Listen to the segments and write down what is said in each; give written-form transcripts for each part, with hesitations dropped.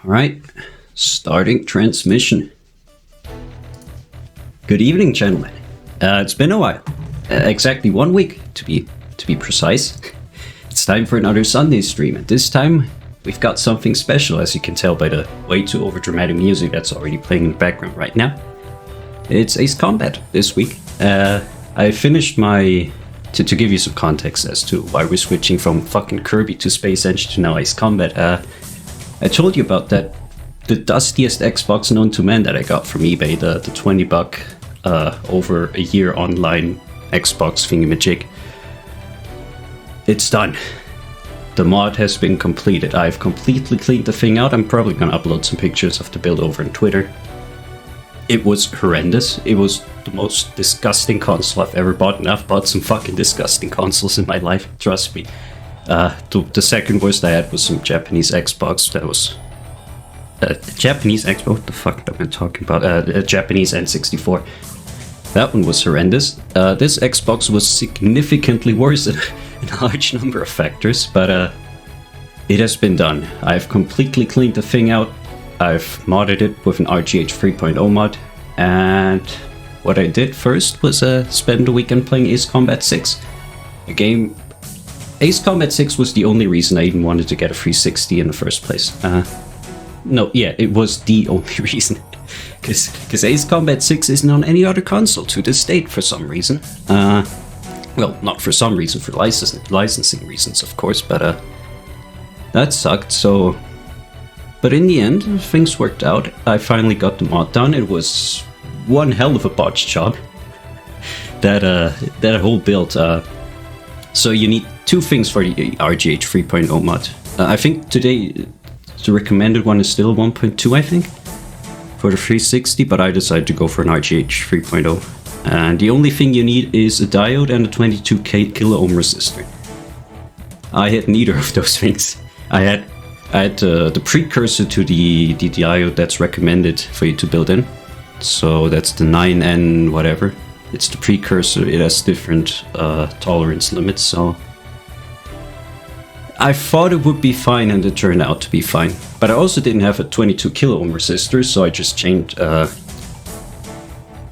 Alright, starting transmission. Good evening, gentlemen. It's been a while. Exactly 1 week, to be precise. It's time for another Sunday stream, and this time we've got something special, as you can tell by the way too overdramatic music that's already playing in the background right now. It's Ace Combat this week. I finished my... To give you some context as to why we're switching from fucking Kirby to Space Engine to now Ace Combat, I told you about the dustiest Xbox known to man that I got from eBay, the $20 over a year online Xbox thingamajig. It's done. The mod has been completed. I've completely cleaned the thing out. I'm probably gonna upload some pictures of the build over on Twitter. It was horrendous. It was the most disgusting console I've ever bought, and I've bought some fucking disgusting consoles in my life, trust me. The second worst I had was some Japanese Xbox. That was Japanese Xbox. What the fuck am I talking about? A Japanese N64. That one was horrendous. This Xbox was significantly worse in a large number of factors, but it has been done. I've completely cleaned the thing out. I've modded it with an RGH 3.0 mod, and what I did first was spend a weekend playing Ace Combat 6. A game... Ace Combat 6 was the only reason I even wanted to get a 360 in the first place. It was the only reason. Because Ace Combat 6 isn't on any other console to this date for some reason. Well, not for some reason, for licensing reasons, of course, but that sucked, so... But in the end, things worked out. I finally got the mod done. It was one hell of a botch job. That whole build. So you need two things for the RGH 3.0 mod. I think today the recommended one is still 1.2, I think, for the 360, but I decided to go for an RGH 3.0. And the only thing you need is a diode and a 22 kilo ohm resistor. I had neither of those things. I had the precursor to the diode that's recommended for you to build in. So that's the 9N whatever. It's the precursor. It has different tolerance limits, so... I thought it would be fine, and it turned out to be fine. But I also didn't have a 22 kilo ohm resistor, so I just changed...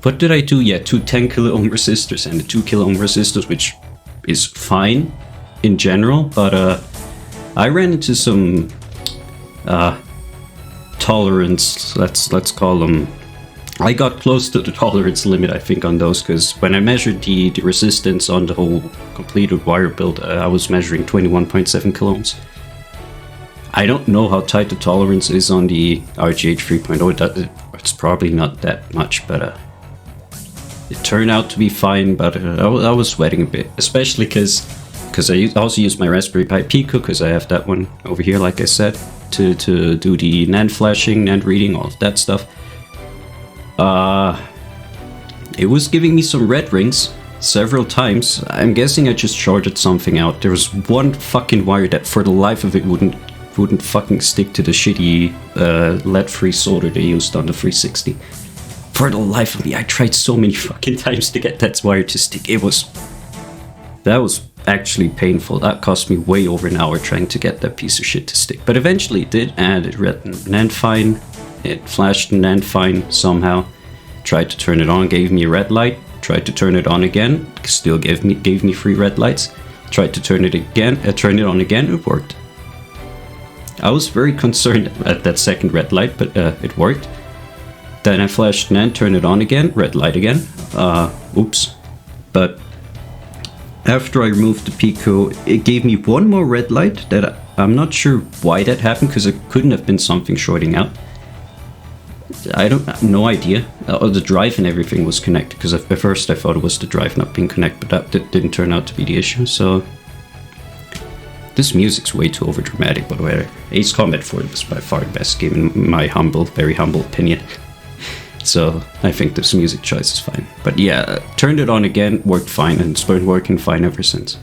what did I do? Yeah, two 10 kilo ohm resistors and the 2 kilo ohm resistors, which is fine in general, but I ran into some... tolerance, let's call them. I got close to the tolerance limit, I think, on those, because when I measured the resistance on the whole completed wire build, I was measuring 21.7 kilo ohms. I don't know how tight the tolerance is on the RGH 3.0. It's probably not that much, but it turned out to be fine. But I was sweating a bit, especially because I also use my Raspberry Pi Pico, because I have that one over here, like I said, to do the NAND flashing, NAND reading, all of that stuff. It was giving me some red rings several times. I'm guessing I just shorted something out. There was one fucking wire that for the life of it wouldn't fucking stick to the shitty lead-free solder they used on the 360. For the life of me, I tried so many fucking times to get that wire to stick. That was actually painful. That cost me way over an hour trying to get that piece of shit to stick. But eventually it did, and it read NAND fine. It flashed NAND fine somehow. Tried to turn it on, gave me a red light. Tried to turn it on again, still gave me 3 red lights. Tried to turn it on again, it worked. I was very concerned at that second red light, but it worked. Then I flashed NAND, turned it on again, red light again. Oops. But after I removed the Pico, it gave me one more red light that I'm not sure why that happened, because it couldn't have been something shorting out. No idea. The drive and everything was connected, because at first I thought it was the drive not being connected, but that didn't turn out to be the issue, so... This music's way too overdramatic, by the way. Ace Combat 4 was by far the best game in my very humble opinion. So I think this music choice is fine. But yeah, turned it on again, worked fine, and it's been working fine ever since.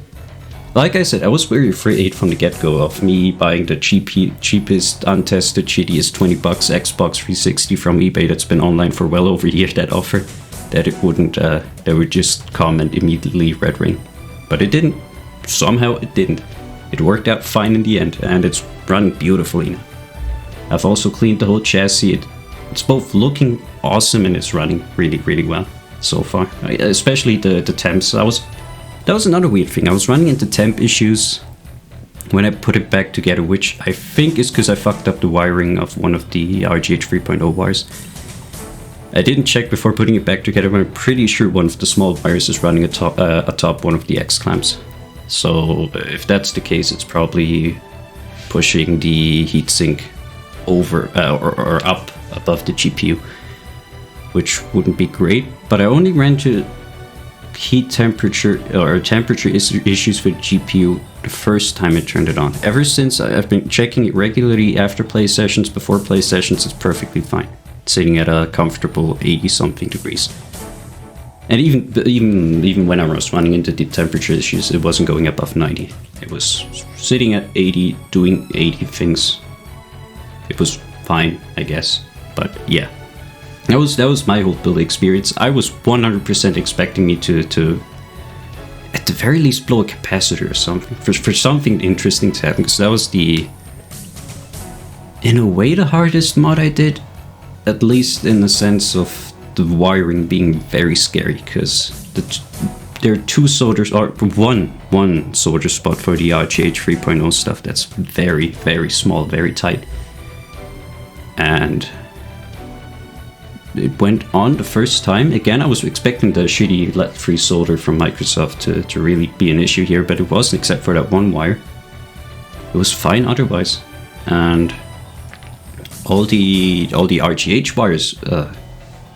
Like I said, I was very afraid from the get-go of me buying the cheapest, untested, shittiest $20 Xbox 360 from eBay that's been online for well over a year, that offer, that it wouldn't, that would just come and immediately red ring. But it didn't. Somehow it didn't. It worked out fine in the end, and it's run beautifully now. I've also cleaned the whole chassis. It's both looking awesome and it's running really, really well so far. Especially the temps. That was another weird thing. I was running into temp issues when I put it back together, which I think is because I fucked up the wiring of one of the RGH 3.0 wires. I didn't check before putting it back together, but I'm pretty sure one of the small wires is running atop one of the X clamps. So if that's the case, it's probably pushing the heatsink over or up above the GPU, which wouldn't be great. But I only ran into heat temperature or temperature issues with GPU the first time I turned it on. Ever since, I've been checking it regularly after play sessions, before play sessions. It's perfectly fine, sitting at a comfortable 80 something degrees. And even when I was running into the temperature issues, it wasn't going above 90. It was sitting at 80, doing 80 things. It was fine, I guess. But yeah, that was my whole build experience. I was 100% expecting me to at the very least blow a capacitor or something, for something interesting to happen, because that was in a way the hardest mod I did, at least in the sense of the wiring being very scary, because there are two soldiers, or one soldier spot for the RGH 3.0 stuff that's very, very small, very tight. And it went on the first time. Again, I was expecting the shitty let-free solder from Microsoft to really be an issue here, but it wasn't, except for that one wire. It was fine otherwise. And all the RGH wires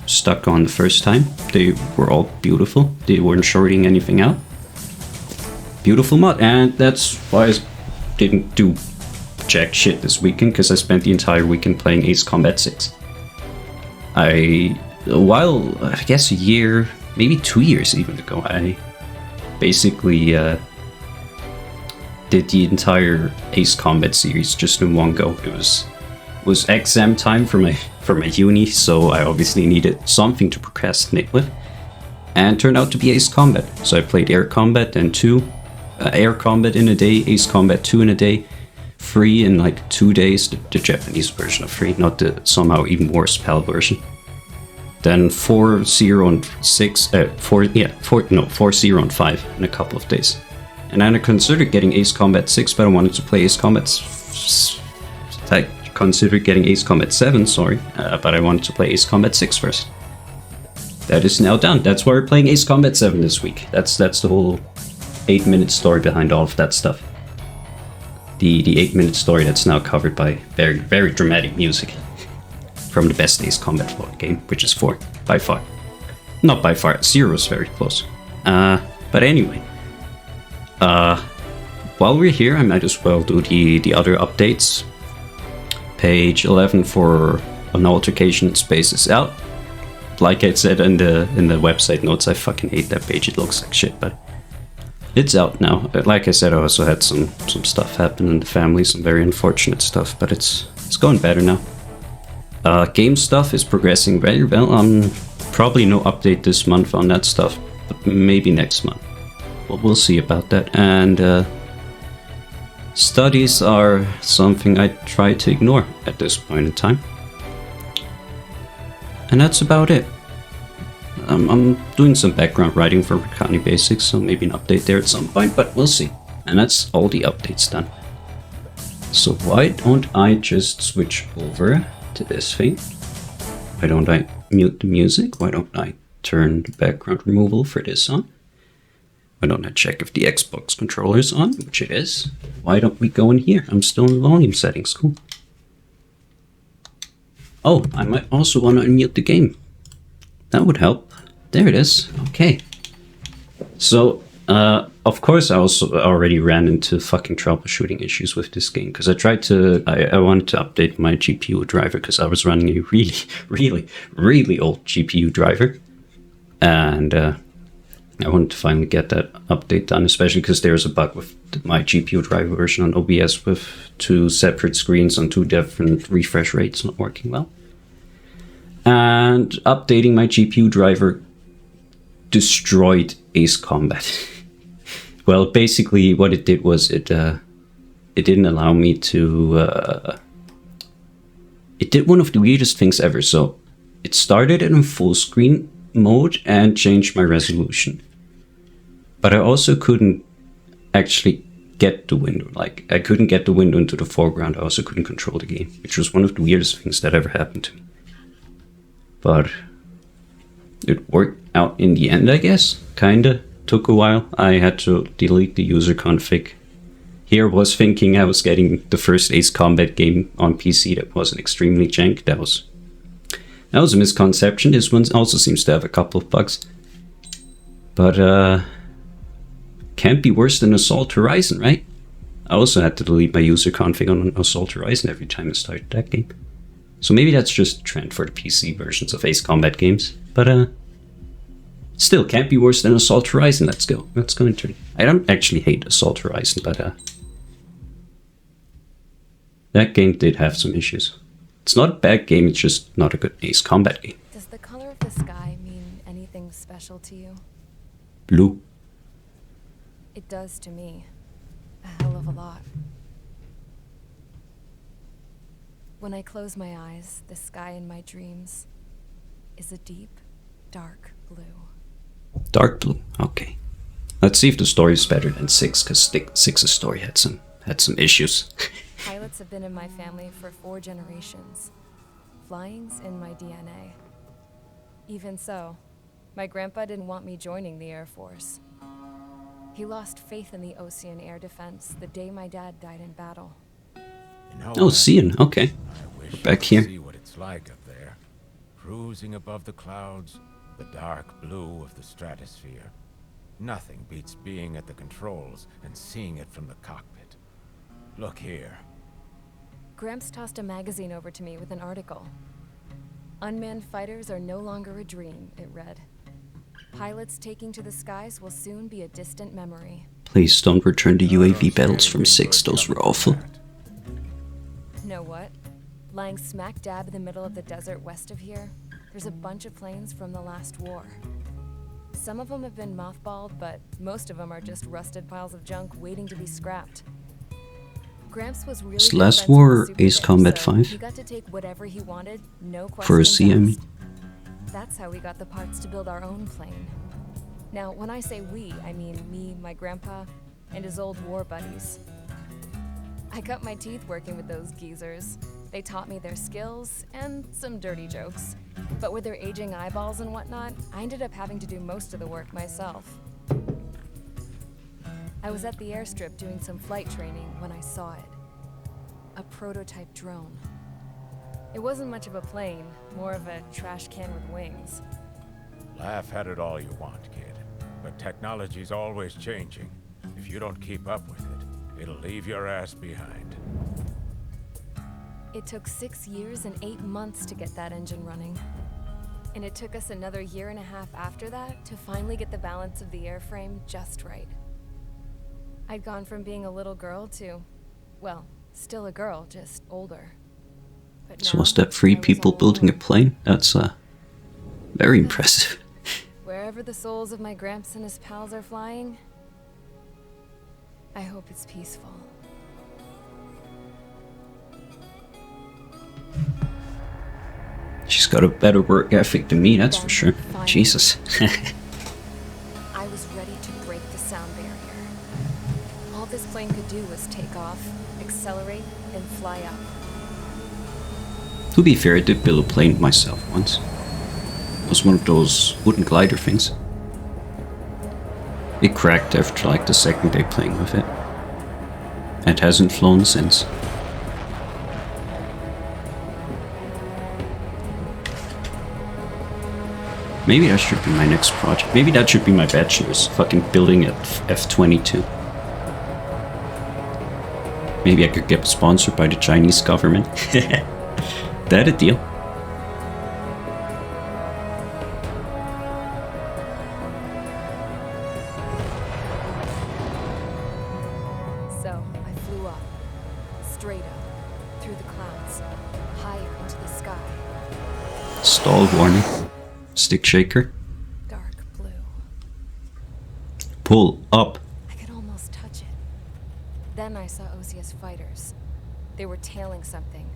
stuck on the first time. They were all beautiful. They weren't shorting anything out. Beautiful mod, and that's why I didn't do jack shit this weekend, because I spent the entire weekend playing Ace Combat 6. I guess a year, maybe 2 years even ago, I basically did the entire Ace Combat series just in one go. It was exam time for my uni, so I obviously needed something to procrastinate with, and turned out to be Ace Combat. So I played Air Combat and Air Combat in a day, Ace Combat 2 in a day, 3 in like 2 days, the Japanese version of 3, not the somehow even worse PAL version. Then 4, 0, and 6, 4, 0, and 5 in a couple of days. And then I considered getting Ace Combat 6, but I wanted to play Ace Combat. I considered getting Ace Combat 7, but I wanted to play Ace Combat 6 first. That is now done. That's why we're playing Ace Combat 7 this week. That's the whole 8-minute story behind all of that stuff. The 8-minute story that's now covered by very, very dramatic music from the best Ace Combat game, which is 4, by far. Not by far, 0 is very close. But anyway, while we're here, I might as well do the other updates. Page 11 for an altercation in space is out. Like I said in the website notes, I fucking hate that page. It looks like shit, but it's out now. Like I said, I also had some stuff happen in the family, some very unfortunate stuff, but it's going better now. Game stuff is progressing very well. Probably no update this month on that stuff, but maybe next month. But we'll see about that. And studies are something I try to ignore at this point in time. And that's about it. I'm doing some background writing for Recani Basics, so maybe an update there at some point, but we'll see. And that's all the updates done. So why don't I just switch over to this thing? Why don't I mute the music? Why don't I turn the background removal for this on? Why don't I check if the Xbox controller is on, which it is. Why don't we go in here? I'm still in the volume settings, cool. Oh, I might also want to unmute the game. That would help. There it is. Okay. So, of course, I also already ran into fucking troubleshooting issues with this game, because I wanted to update my GPU driver, because I was running a really, really, really old GPU driver. And I wanted to finally get that update done, especially because there's a bug with my GPU driver version on OBS with 2 separate screens on 2 different refresh rates not working well. And updating my GPU driver destroyed Ace Combat. Well, basically what it did was it didn't allow me to it did one of the weirdest things ever. So it started in full screen mode and changed my resolution. But I also couldn't actually get the window. Like, I couldn't get the window into the foreground. I also couldn't control the game, which was one of the weirdest things that ever happened to me. But it worked out in the end, I guess. Kinda. Took a while. I had to delete the user config. Here was thinking I was getting the first Ace Combat game on PC that wasn't extremely jank. That was a misconception. This one also seems to have a couple of bugs. But can't be worse than Assault Horizon, right? I also had to delete my user config on Assault Horizon every time I started that game. So maybe that's just a trend for the PC versions of Ace Combat games. But still, can't be worse than Assault Horizon. Let's go. Let's go into it. I don't actually hate Assault Horizon, but that game did have some issues. It's not a bad game, it's just not a good Ace Combat game. Does the color of the sky mean anything special to you? Blue. It does to me. A hell of a lot. When I close my eyes, the sky in my dreams is a deep, dark blue. Dark blue, okay. Let's see if the story is better than 6, because 6's story had some issues. Pilots have been in my family for 4 generations. Flying's in my DNA. Even so, my grandpa didn't want me joining the Air Force. He lost faith in the Ocean Air Defense the day my dad died in battle. Oh, Cian, okay. We're back here. See what it's like up there, cruising above the clouds, the dark blue of the stratosphere. Nothing beats being at the controls and seeing it from the cockpit. Look here. Gramps tossed a magazine over to me with an article. Unmanned fighters are no longer a dream, it read. Pilots taking to the skies will soon be a distant memory. Please don't return the UAV battles from 6, those were awful. Know what? Lying smack dab in the middle of the desert west of here, there's a bunch of planes from the last war. Some of them have been mothballed, but most of them are just rusted piles of junk waiting to be scrapped. Gramps was really Is Last War Ace Combat 5? He got to take whatever he wanted, no questions For a C, I mean. asked. That's how we got the parts to build our own plane. Now, when I say we, I mean me, my grandpa, and his old war buddies. I cut my teeth working with those geezers. They taught me their skills and some dirty jokes. But with their aging eyeballs and whatnot, I ended up having to do most of the work myself. I was at the airstrip doing some flight training when I saw it. A prototype drone. It wasn't much of a plane, more of a trash can with wings. Laugh at it all you want, kid. But technology's always changing. If you don't keep up with it, it'll leave your ass behind. It took 6 years and 8 months to get that engine running. And it took us another 1.5 years after that to finally get the balance of the airframe just right. I'd gone from being a little girl to, well, still a girl, just older. But So now, was that 3 I was people all building a alone. plane? That's very impressive. Wherever the souls of my Gramps and his pals are flying, I hope it's peaceful. She's got a better work ethic than me, that's for sure. Jesus. I was ready to break the sound barrier. All this plane could do was take off, accelerate, and fly up. To be fair, I did build a plane myself once. It was one of those wooden glider things. It cracked after like the second day playing with it. It hasn't flown since. Maybe that should be my next project. Maybe that should be my bachelor's. Fucking building at F-22. Maybe I could get sponsored by the Chinese government. That a deal. So I flew up, straight up, through the clouds, higher into the sky. Stall warning. Stick shaker. Dark blue. Pull up. I could almost touch it. Then I saw OCS fighters. They were tailing something.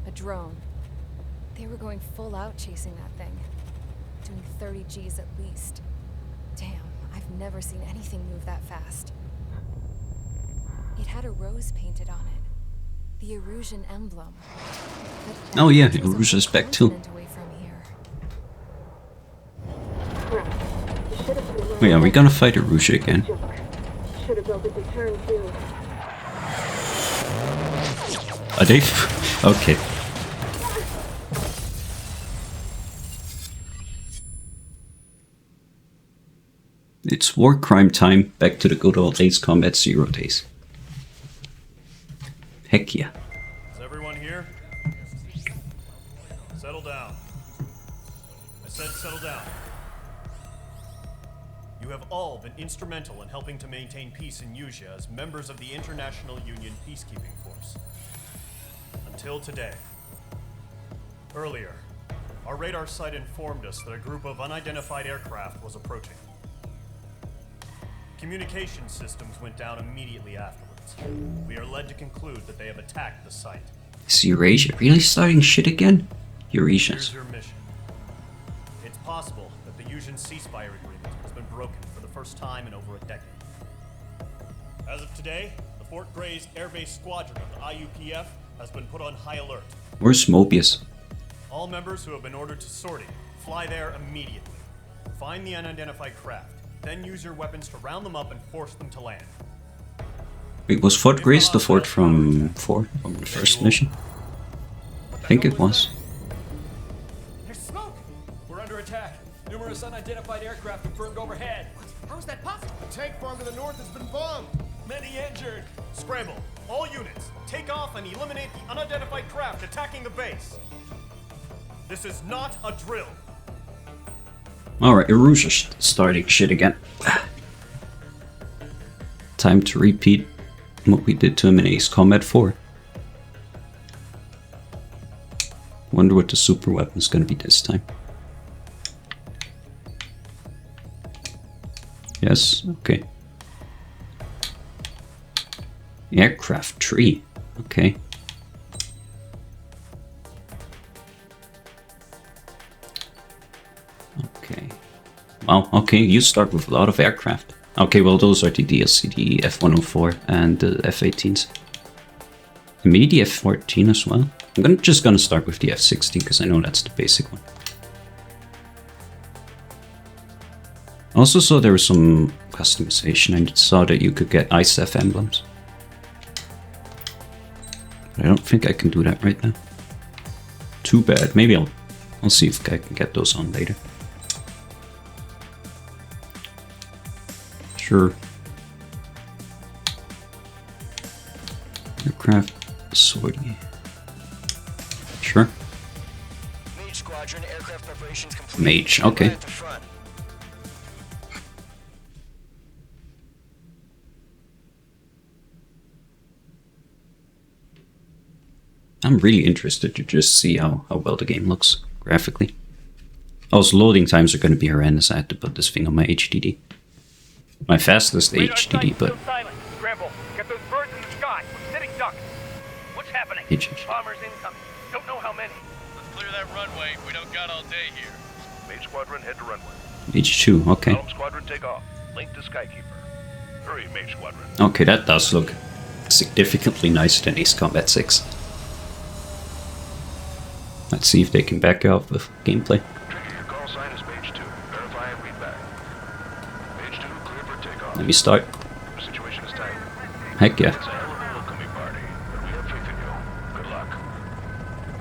A drone, They were going full out chasing that thing. Doing 30 Gs at least. Damn, I've never seen anything move that fast. It had a rose painted on it. The Erusian emblem. Oh yeah, Erusia's back too. Away from here. Wait, are we gonna fight Erusia again? Should have built a deterrent too. Are they? Okay. It's war crime time. Back to the good old Ace Combat 0 days. Heck yeah. Is everyone here? Settle down. I said settle down. You have all been instrumental in helping to maintain peace in Usea as members of the International Union Peacekeeping Force. Until today. Earlier, our radar site informed us that a group of unidentified aircraft was approaching. Communication systems went down immediately afterwards. We are led to conclude that they have attacked the site. Is Eurasia really starting shit again? Eurasians. Here's your mission. It's possible that the Usian ceasefire agreement has been broken for the first time in over a decade. As of today, the Fort Gray's Air Base Squadron of the IUPF has been put on high alert. Where's Mobius? All members who have been ordered to sortie, fly there immediately. Find the unidentified craft, then use your weapons to round them up and force them to land. Wait, was Fort Grace the fort from the first mission? I think it was. There's smoke! We're under attack. Numerous unidentified aircraft confirmed overhead. How is that possible? The tank farm to the north has been bombed. Many injured. Scramble. All units, take off and eliminate the unidentified craft attacking the base. This is not a drill. Alright, Erusia's starting shit again. Time to repeat what we did to him in Ace Combat 4. Wonder what the super weapon's gonna be this time. Yes, okay. Aircraft tree, okay. Okay. Wow, okay, you start with a lot of aircraft. Okay, well those are the DLC, the F-104 and the F-18s. And maybe the F-14 as well. I'm just gonna start with the F-16 because I know that's the basic one. I also saw there was some customization. I saw that you could get ISAF emblems. But I don't think I can do that right now. Too bad. Maybe I'll see if I can get those on later. Sure. Aircraft sortie. Sure. Mage Squadron, aircraft preparations complete. Mage, okay. At the front. I'm really interested to just see how well the game looks graphically. Also, loading times are going to be horrendous. I had to put this thing on my HDD. My fastest HDD, but... Scramble. Get those birds in the sky. We're sitting ducks. What's happening? HDD. Bombers incoming. Don't know how many. Let's clear that runway. We don't got all day here. Mage Squadron, head to runway. H2, okay. Helm Squadron, take off. Link to Skykeeper. Hurry, Mage Squadron. Okay, that does look significantly nicer than Ace Combat 6. Let's see if they can back up with gameplay. Trigger, your call sign is Mage 2. Verify and read back. Mage 2, clear for takeoff. Let me start. The situation is tight. Heck yeah. It's a hell of a welcoming party, but we have faith in you. Good luck.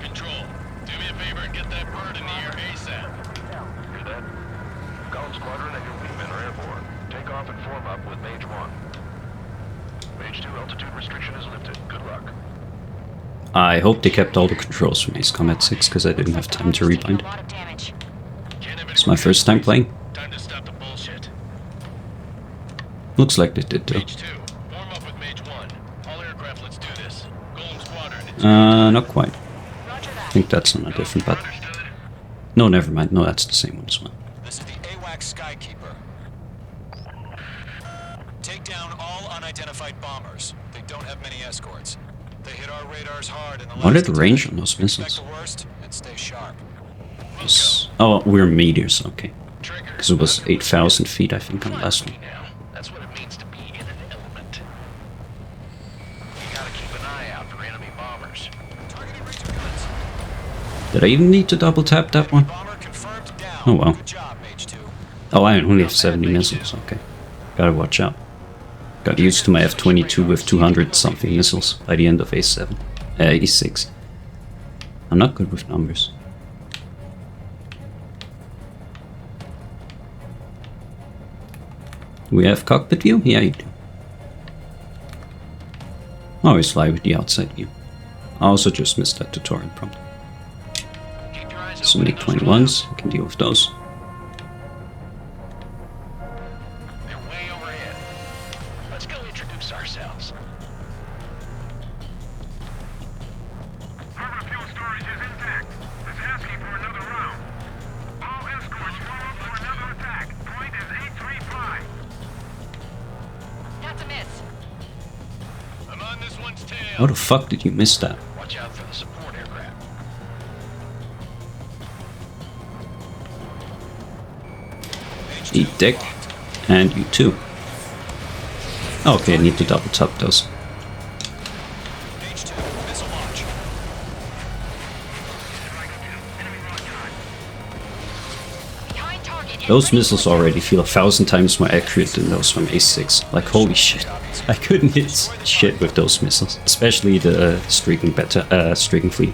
Control, do me a favor and get that bird in the air ASAP. Hear that? Helm Squadron and your wingmen are airborne. Take off and form up with Mage 1. Mage 2, altitude restriction is lifted. Good luck. I hope they kept all the controls from Ace Combat 6 because I didn't have time to rebind. It's my first time playing. Time to stop the bullshit. Looks like they did too. Mage 2, form up with Mage 1. All aircraft, let's do this. Golem Squadron, it's Not quite. I think that's on a different button. No, never mind. No, that's the same one as well. This is the AWACS Skykeeper. Take down all unidentified bombers. They don't have many escorts. They hit our radars hard in the What are last the range attack. on those Expect missiles? the worst and stay sharp. Oh, we're meters, okay. Because it was 8,000 feet, I think, on the last one. That's what it means to be in an element. You gotta keep an eye out for enemy bombers. Targeting razor guns. Did I even need to double tap that one? Bomber confirmed down. Oh well. Good job, Mage 2. Oh, I only have 70 missiles, okay. Gotta watch out. Got used to my F-22 with 200 something missiles by the end of A7. A6. I'm not good with numbers. We have cockpit view? Yeah, you do. Always fly with the outside view. I also just missed that tutorial prompt. So make 21s, I can deal with those. They're way overhead. Let's go introduce ourselves. Harbor fuel storage is intact. It's asking for another round. All escorts follow for another attack. Point is 835. That's a miss. I'm on this one's tail. How the fuck did you miss that? Watch out for the support aircraft. Eat dick. And you too. Okay, I need to double tap those. Mage 2, missile launch. Behind target. Those missiles already feel 1,000 times more accurate than those from A6. Like, holy shit. I couldn't hit shit with those missiles. Especially the streaking fleet.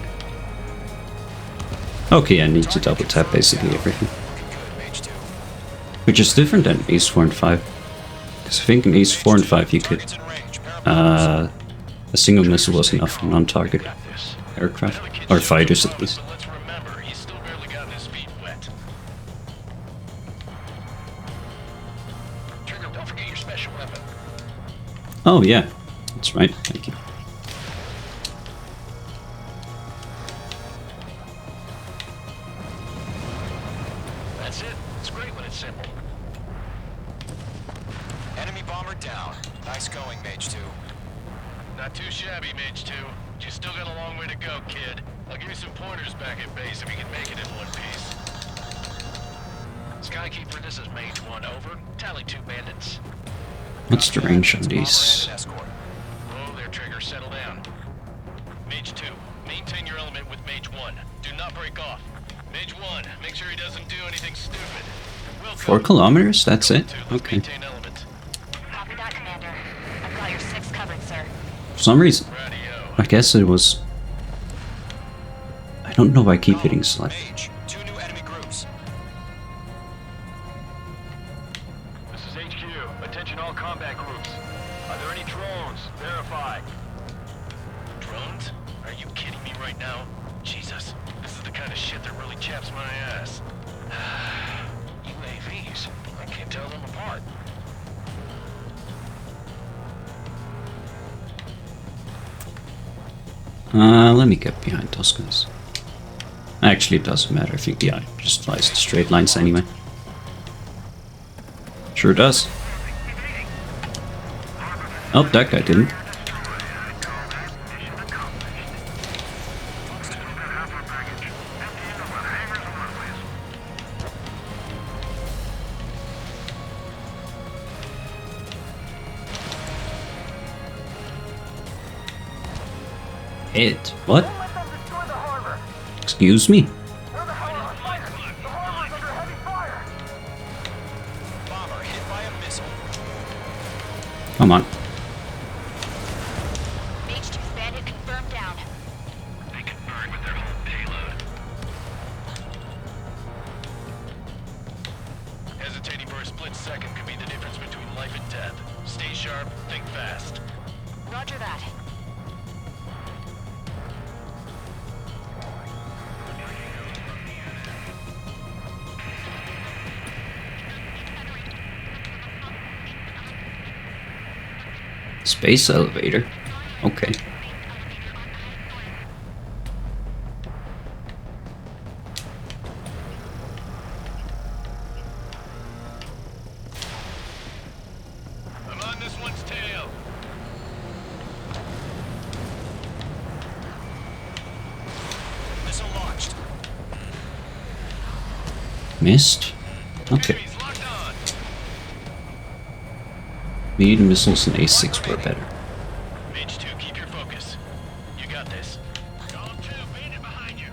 Okay, I need to double tap basically everything. Which is different than Ace 4 and 5. Because I think in Ace 4 and 5 you could... a single missile was enough for non-target aircraft. Or fighters at least. Let's remember, he's still barely gotten his feet wet. Trigger, don't forget your special weapon. Oh yeah, that's right, thank you. That's it. It's great when it's simple. Enemy bomber down. Nice going, Mage 2. Not too shabby, Mage 2. You still got a long way to go, kid. I'll give you some pointers back at base if you can make it in one piece. Skykeeper, this is Mage 1, over. Tally 2 bandits. What's the range on these? Whoa there, Trigger, settle down. Mage 2, maintain your element with Mage 1. Do not break off. Mage 1, make sure he doesn't do anything stupid. 4 kilometers? That's it? Okay. Maintain element. Copy that, Commander. I've got your 6 covered, sir. For some reason. I guess it was... I don't know why I keep hitting select. Mage, 2 new enemy groups. This is HQ. Attention all combat groups. Are there any drones? Verify. Drones? Are you kidding me right now? Jesus, this is the kind of shit that really chaps my ass. UAVs? I can't tell them apart. Let me get behind those guys. Actually, it doesn't matter. I think the eye just flies in straight lines anyway. Sure does. Oh, that guy didn't. Hit? What? Excuse me? Bomber hit by a missile. Come on. Mage 2 bandit confirmed down. They can burn with their whole payload. Hesitating for a split second could be the difference between life and death. Stay sharp, think fast. Roger that. Space elevator. Okay. I'm on this one's tail. Missile launched. Missed. Okay. Speed, missiles, and A6 were better. Mage 2, keep your focus. You got this. Golem 2, beat it behind you.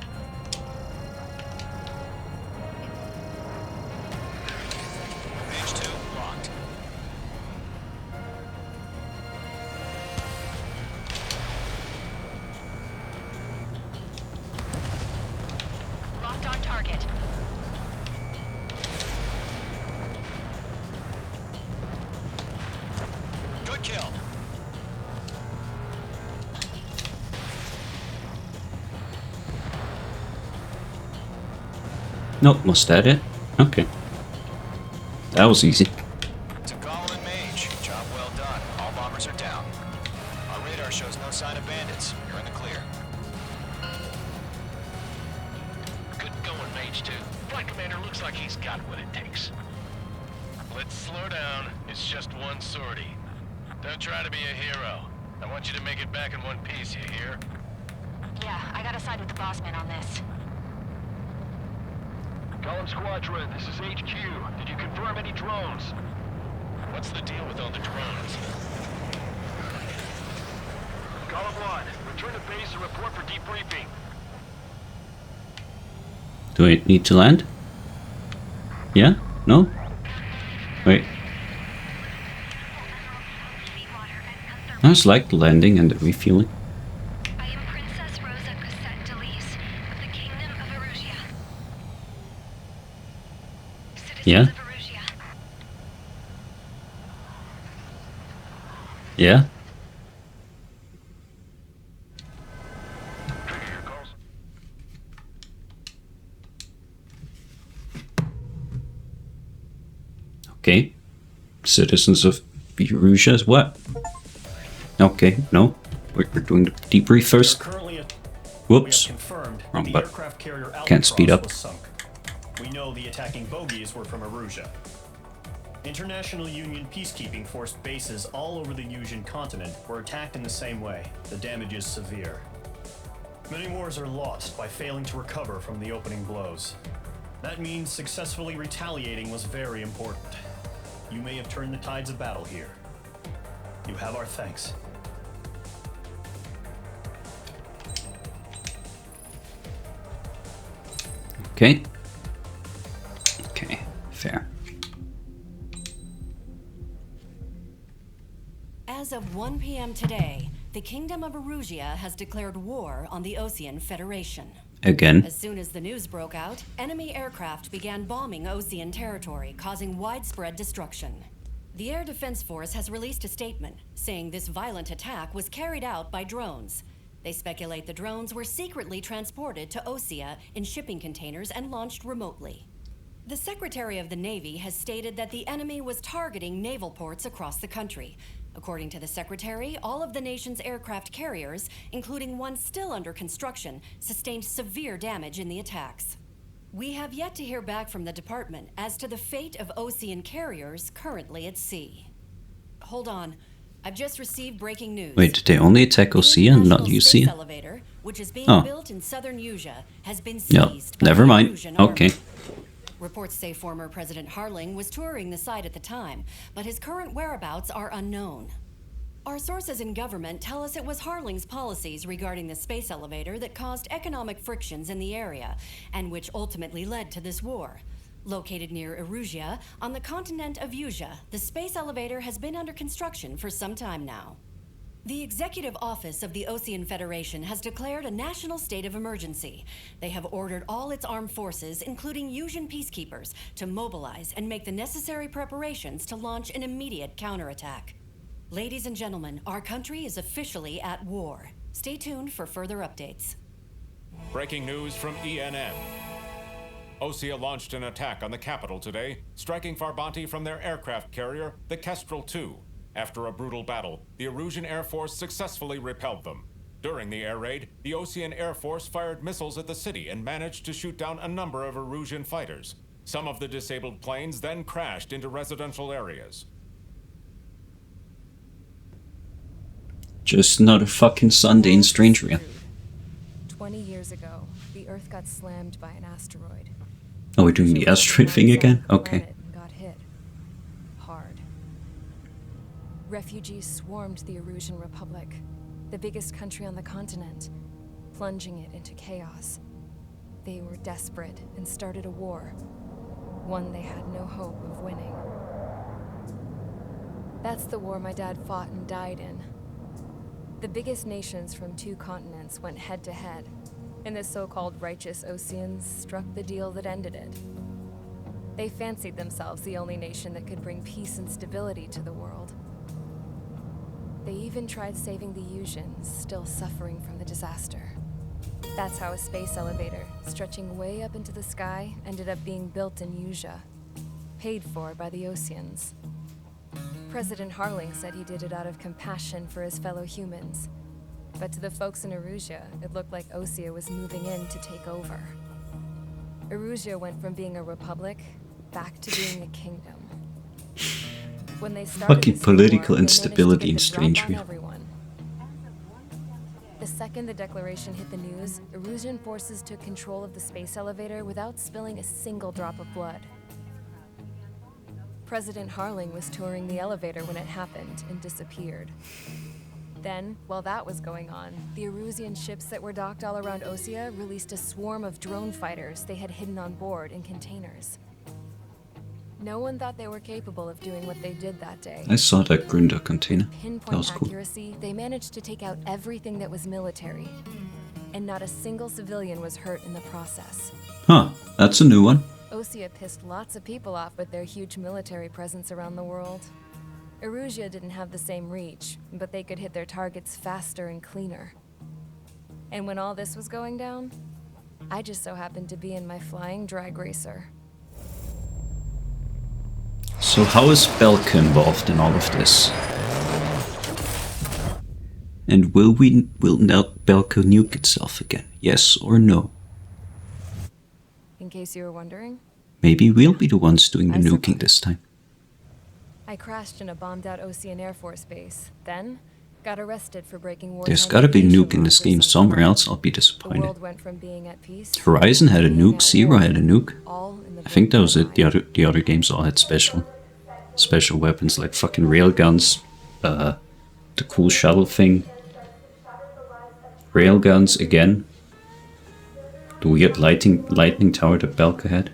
Mage 2, locked. Locked on target. Good kill. Nope, was that it? Okay. That was easy. To Golem and Mage, job well done. All bombers are down. Our radar shows no sign of bandits. You're in the clear. Good going, Mage 2. Flight Commander looks like he's got what it takes. Let's slow down. It's just one sortie. Don't try to be a hero. I want you to make it back in one piece, you hear? Yeah, I gotta side with the boss man on this. Golem Squadron, this is HQ. Did you confirm any drones? What's the deal with all the drones? Golem 1, return to base and report for debriefing. Do I need to land? Yeah? No? Wait. I just like the landing and the refueling. I am Princess Rosa Cassette Delise of the Kingdom of Erusia. Citizens Yeah? of Erusia. Yeah? Trigger your calls. Okay. Citizens of Erusia is what? Okay, no. We're doing the debrief first. Whoops. Confirmed Wrong the button. aircraft carrier Can't speed up. was sunk. We know the attacking bogies were from Erusia. International Union peacekeeping force bases all over the Yusian continent were attacked in the same way. The damage is severe. Many wars are lost by failing to recover from the opening blows. That means successfully retaliating was very important. You may have turned the tides of battle here. You have our thanks. Okay. Okay, fair. As of 1 p.m. today, the Kingdom of Erusia has declared war on the Osean Federation. Again. As soon as the news broke out, enemy aircraft began bombing Osean territory, causing widespread destruction. The Air Defense Force has released a statement saying this violent attack was carried out by drones. They speculate the drones were secretly transported to Osea in shipping containers and launched remotely. The Secretary of the Navy has stated that the enemy was targeting naval ports across the country. According to the Secretary, all of the nation's aircraft carriers, including one still under construction, sustained severe damage in the attacks. We have yet to hear back from the department as to the fate of Osean carriers currently at sea. Hold on. I've just received breaking news. Wait, did they only attack Osea and not International Space Usea? Elevator, which is being Oh. built in southern Usia, has been No, seized by never the mind. Erusian army. Okay. Reports say former President Harling was touring the site at the time, but his current whereabouts are unknown. Our sources in government tell us it was Harling's policies regarding the space elevator that caused economic frictions in the area, and which ultimately led to this war. Located near Erusia, on the continent of Usia, the space elevator has been under construction for some time now. The Executive Office of the Osean Federation has declared a national state of emergency. They have ordered all its armed forces, including Yusian peacekeepers, to mobilize and make the necessary preparations to launch an immediate counterattack. Ladies and gentlemen, our country is officially at war. Stay tuned for further updates. Breaking news from ENN. Osea launched an attack on the capital today, striking Farbanti from their aircraft carrier, the Kestrel II. After a brutal battle, the Erusian Air Force successfully repelled them. During the air raid, the Osean Air Force fired missiles at the city and managed to shoot down a number of Erusian fighters. Some of the disabled planes then crashed into residential areas. Just another fucking Sunday in Strangeria. 20 years ago, the Earth got slammed by an asteroid. Oh, we're doing the asteroid thing again? Okay. Got hit. Hard. Refugees swarmed the Erusian Republic, the biggest country on the continent, plunging it into chaos. They were desperate and started a war, one they had no hope of winning. That's the war my dad fought and died in. The biggest nations from 2 continents went head-to-head, and the so-called righteous Oseans struck the deal that ended it. They fancied themselves the only nation that could bring peace and stability to the world. They even tried saving the Usians, still suffering from the disaster. That's how a space elevator, stretching way up into the sky, ended up being built in Usia, paid for by the Oseans. President Harling said he did it out of compassion for his fellow humans. But to the folks in Erusia, it looked like Osea was moving in to take over. Erusia went from being a republic back to being a kingdom. When they started Fucking political instability in Strangeville. The second the declaration hit the news, Erusian forces took control of the space elevator without spilling a single drop of blood. President Harling was touring the elevator when it happened and disappeared. Then, while that was going on, the Erusian ships that were docked all around Osea released a swarm of drone fighters they had hidden on board in containers. No one thought they were capable of doing what they did that day. I saw that Gründer container. Pinpoint That was cool. accuracy, they managed to take out everything that was military. And not a single civilian was hurt in the process. Huh, that's a new one. Osea pissed lots of people off with their huge military presence around the world. Erusia didn't have the same reach, but they could hit their targets faster and cleaner. And when all this was going down, I just so happened to be in my flying drag racer. So how is Belka involved in all of this? And will Belka nuke itself again? Yes or no? In case you were wondering, Maybe we'll be the ones doing the nuking this time. I crashed in a bombed-out Osean Air Force base, then got arrested for breaking war. There's gotta be nuke in this game somewhere, else I'll be The disappointed. world went from being at peace. Horizon had a nuke, Zero had a nuke. All in the I think that was it. The other games all had special weapons like fucking railguns, the cool shuttle thing, railguns again, the weird lightning tower that Belka had,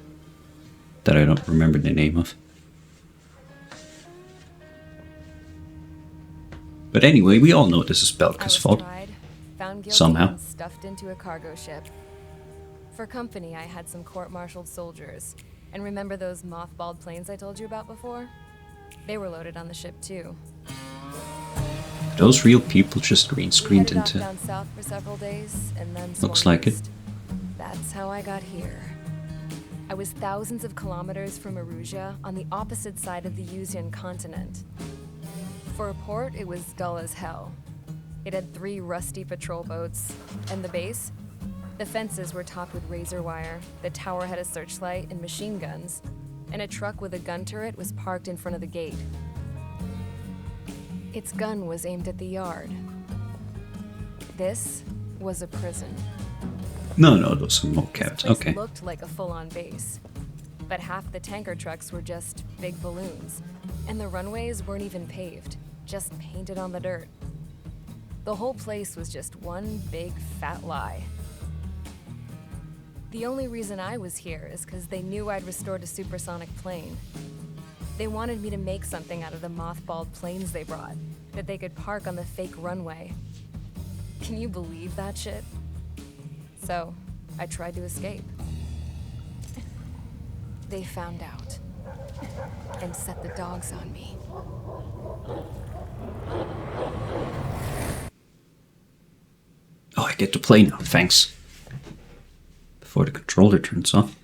that I don't remember the name of. But anyway, we all know this is Belka's fault. Found guilty Somehow. and stuffed into a cargo ship. For company, I had some court-martialed soldiers. And remember those mothballed planes I told you about before? They were loaded on the ship too. Those real people just green screened We headed into. off down south for several days, and then Looks swung like it. east. That's how I got here. I was thousands of kilometers from Erusia on the opposite side of the Usian continent. For a port, it was dull as hell. It had 3 rusty patrol boats, and the base? The fences were topped with razor wire, the tower had a searchlight and machine guns, and a truck with a gun turret was parked in front of the gate. Its gun was aimed at the yard. This was a prison. No, those are mocapped. This Okay. looked like a full-on base, but half the tanker trucks were just big balloons, and the runways weren't even paved, just painted on the dirt. The whole place was just one big fat lie. The only reason I was here is because they knew I'd restored a supersonic plane. They wanted me to make something out of the mothballed planes they brought, that they could park on the fake runway. Can you believe that shit? So, I tried to escape. They found out and set the dogs on me. Oh, I get to play now, thanks. Before the controller turns off.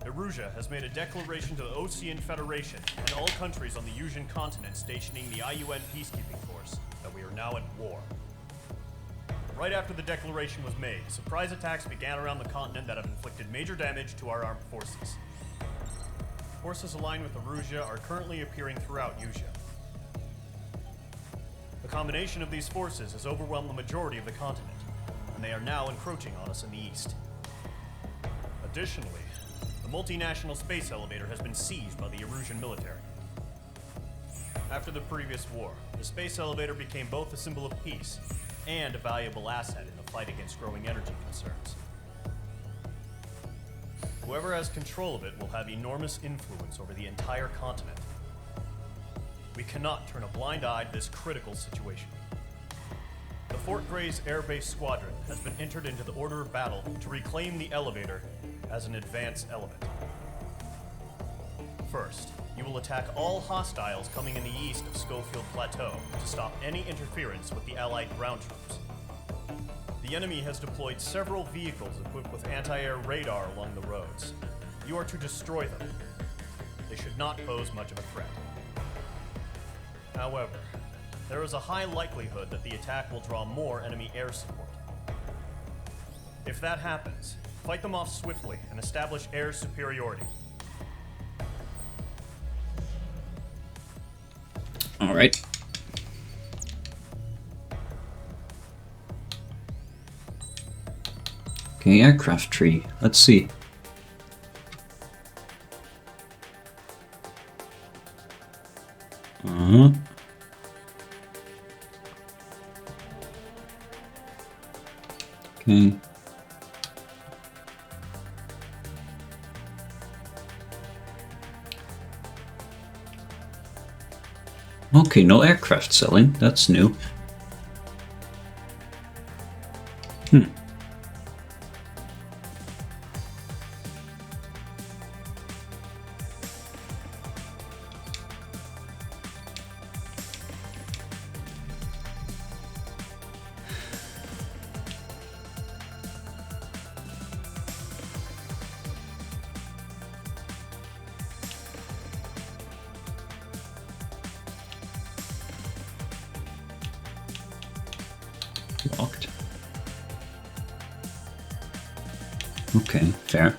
Erusia has made a declaration to the Osean Federation and all countries on the Usian continent stationing the IUN peacekeeping force that we are now at war. Right after the declaration was made, surprise attacks began around the continent that have inflicted major damage to our armed forces. Forces aligned with Erusia are currently appearing throughout Usia. combination of these forces has overwhelmed the majority of the continent, and they are now encroaching on us in the east. Additionally, the multinational space elevator has been seized by the Erusian military. After the previous war, the space elevator became both a symbol of peace and a valuable asset in the fight against growing energy concerns. Whoever has control of it will have enormous influence over the entire continent. We cannot turn a blind eye to this critical situation. The Fort Gray's Air Base Squadron has been entered into the order of battle to reclaim the elevator as an advance element. First, you will attack all hostiles coming in the east of Schofield Plateau to stop any interference with the Allied ground troops. The enemy has deployed several vehicles equipped with anti-air radar along the roads. You are to destroy them. They should not pose much of a threat. However, there is a high likelihood that the attack will draw more enemy air support. If that happens, fight them off swiftly and establish air superiority. All right. Okay, aircraft tree. Let's see. Okay. Okay, no aircraft selling. That's new. Locked. Okay, fair.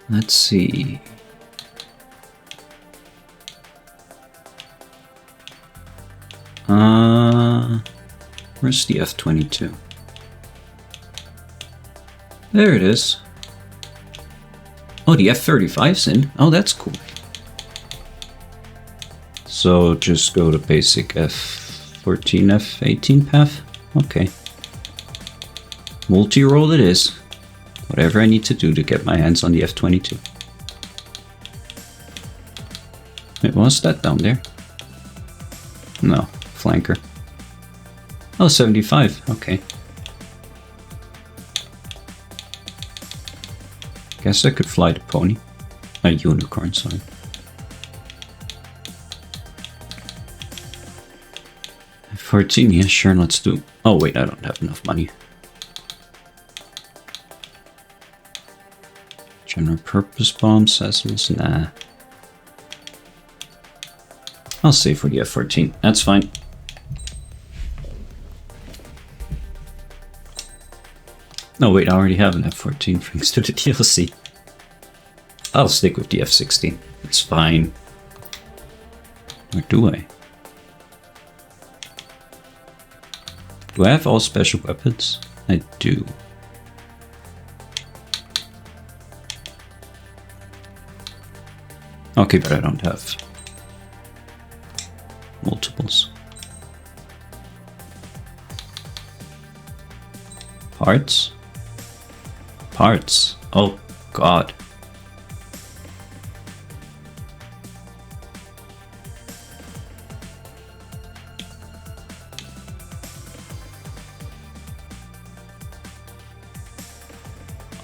Let's see. Where's the F-22? There it is. Oh, the F-35's in. Oh, that's cool. So just go to basic F-14, F-18 path. Okay. Multi-role it is. Whatever I need to do to get my hands on the F-22. Wait, what's that down there? No, flanker. Oh, 75. Okay. Guess I could fly the pony. A unicorn, sorry. F-14, yeah, sure, let's do. Oh wait, I don't have enough money. General purpose bomb, Sessions, nah. I'll save for the F-14, that's fine. No wait, I already have an F-14 thanks to the DLC. I'll stick with the F-16, it's fine. Or do I? Do I have all special weapons? I do. Okay, but I don't have multiples. Parts? Parts. Oh, God.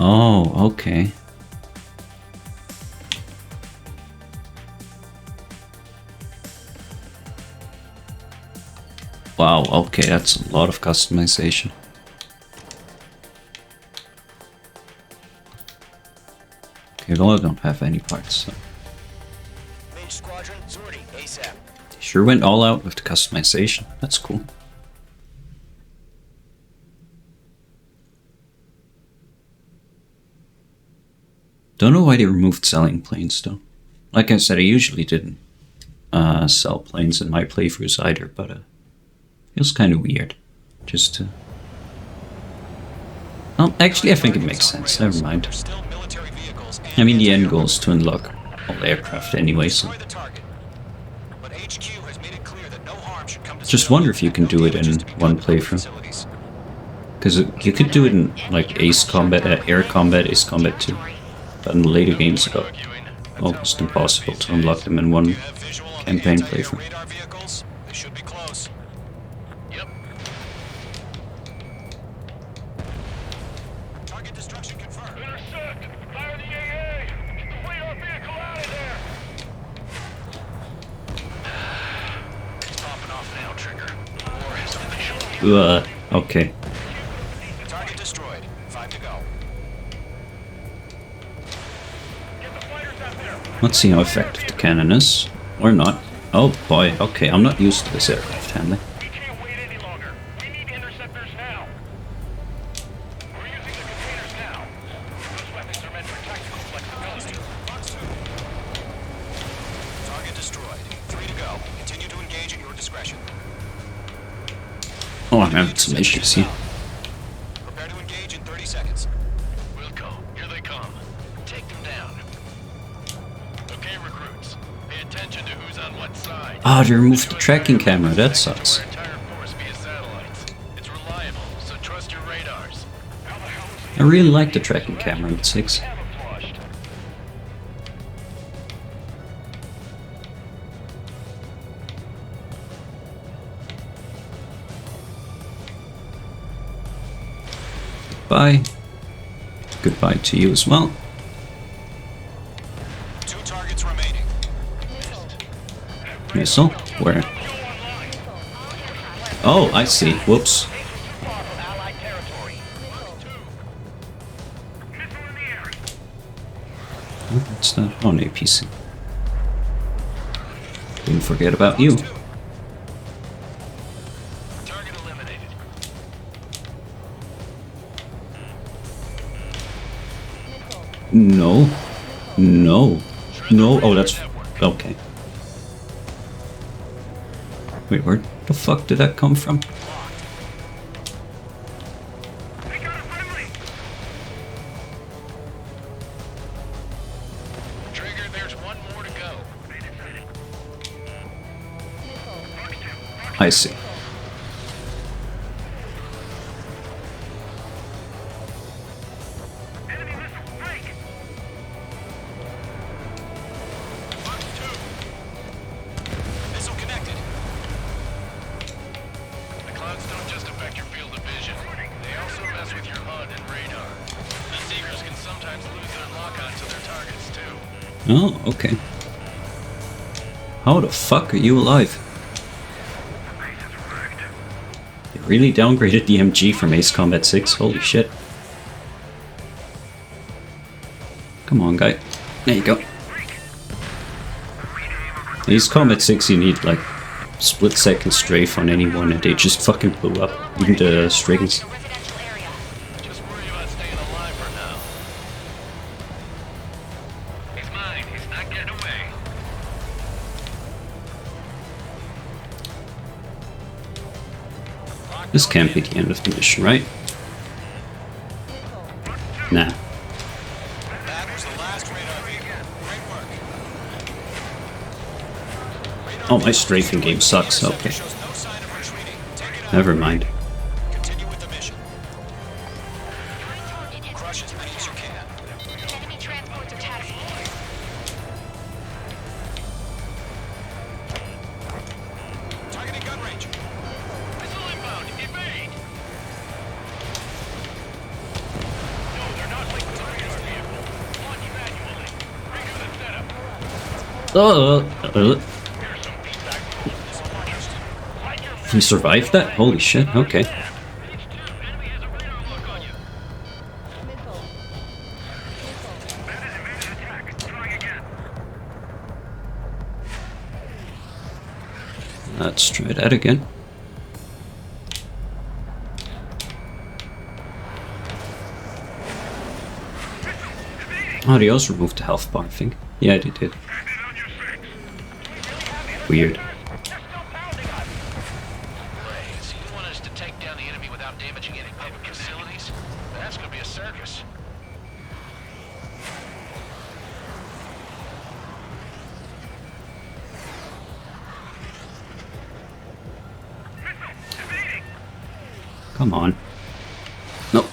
Oh, okay. Wow, okay, that's a lot of customization. Okay, well, I don't have any parts, so. Mage Squadron, Zordy, ASAP. They sure went all out with the customization. That's cool. Don't know why they removed selling planes though. Like I said, I usually didn't sell planes in my playthroughs either, but feels kind of weird. Just to... Well, actually I think it makes sense, never mind. I mean, the end goal is to unlock all aircraft anyway, so... Just wonder if you can do it in one playthrough. Because you could do it in, like, Ace Combat, Air Combat, Ace Combat 2. But in the later games it got almost impossible to unlock them in one campaign playthrough. They should be close. Yep. Target destruction confirmed. Intercept! Fire the AA! Get the radar vehicle out of there! It's popping off now, Trigger. War has officially... Okay. Target destroyed. 5 to go. Let's see how effective the cannon is. Or not. Oh boy, okay, I'm not used to this aircraft handling. We can't wait any longer. We need interceptors now. We're using the containers now. Those weapons are meant for tactical flexibility. Target destroyed. 3 to go. Continue to engage at your discretion. Oh, I'm having some issues here. Prepare to engage in 30 seconds. Wilco, here they come. Take them down. Okay, recruits. Pay attention to who's on what side. Ah, they removed the tracking camera, that sucks. Our entire force via satellites. It's reliable, so trust your radars. I really like the tracking camera in 6. Camouflaged. Bye. Goodbye to you as well. 2 targets remaining. Missile? Where? Oh, I see. Whoops. What's that? Oh, an APC. Didn't forget about you. Target eliminated. No. No. No. Oh, that's... Okay. Wait, where the fuck did that come from? Trigger, there's one more to go. I see. Missile connected. The clouds don't just affect your field of vision. They also mess with your HUD and radar. The Seekers can sometimes lose their lock-on to their targets, too. Oh, okay. How the fuck are you alive? They really downgraded the MG from Ace Combat 6? Holy shit. Come on, guy. There you go. Ace Combat 6, you need like split-second strafe on anyone and they just fucking blew up. Even the strings. Just worry about staying alive for now. He's mine. He's not getting away. This can't be the end of the mission, right? Nah. That was the last radar vehicle. Great work. Oh, my strafing game sucks. Okay. Shows no sign of retreating. Take it out. Never mind. Continue with the mission. Crush as many as you can. Enemy transports are taxiing. Targeting gun range. Missile inbound. Evade. No, they're not linked to the radar vehicle. Launch manually. Redo the setup. Here's some feedback. Light your He survived that? Holy shit, okay. H2, enemy has a radar lock on you. Bandit evaded attack. Trying again. Let's try that again. Evading. Oh, they also removed the health bar, I think. Yeah, they did. Weird. So you want us to take down the enemy without damaging any public facilities? That's gonna be a circus. Come on. Nope.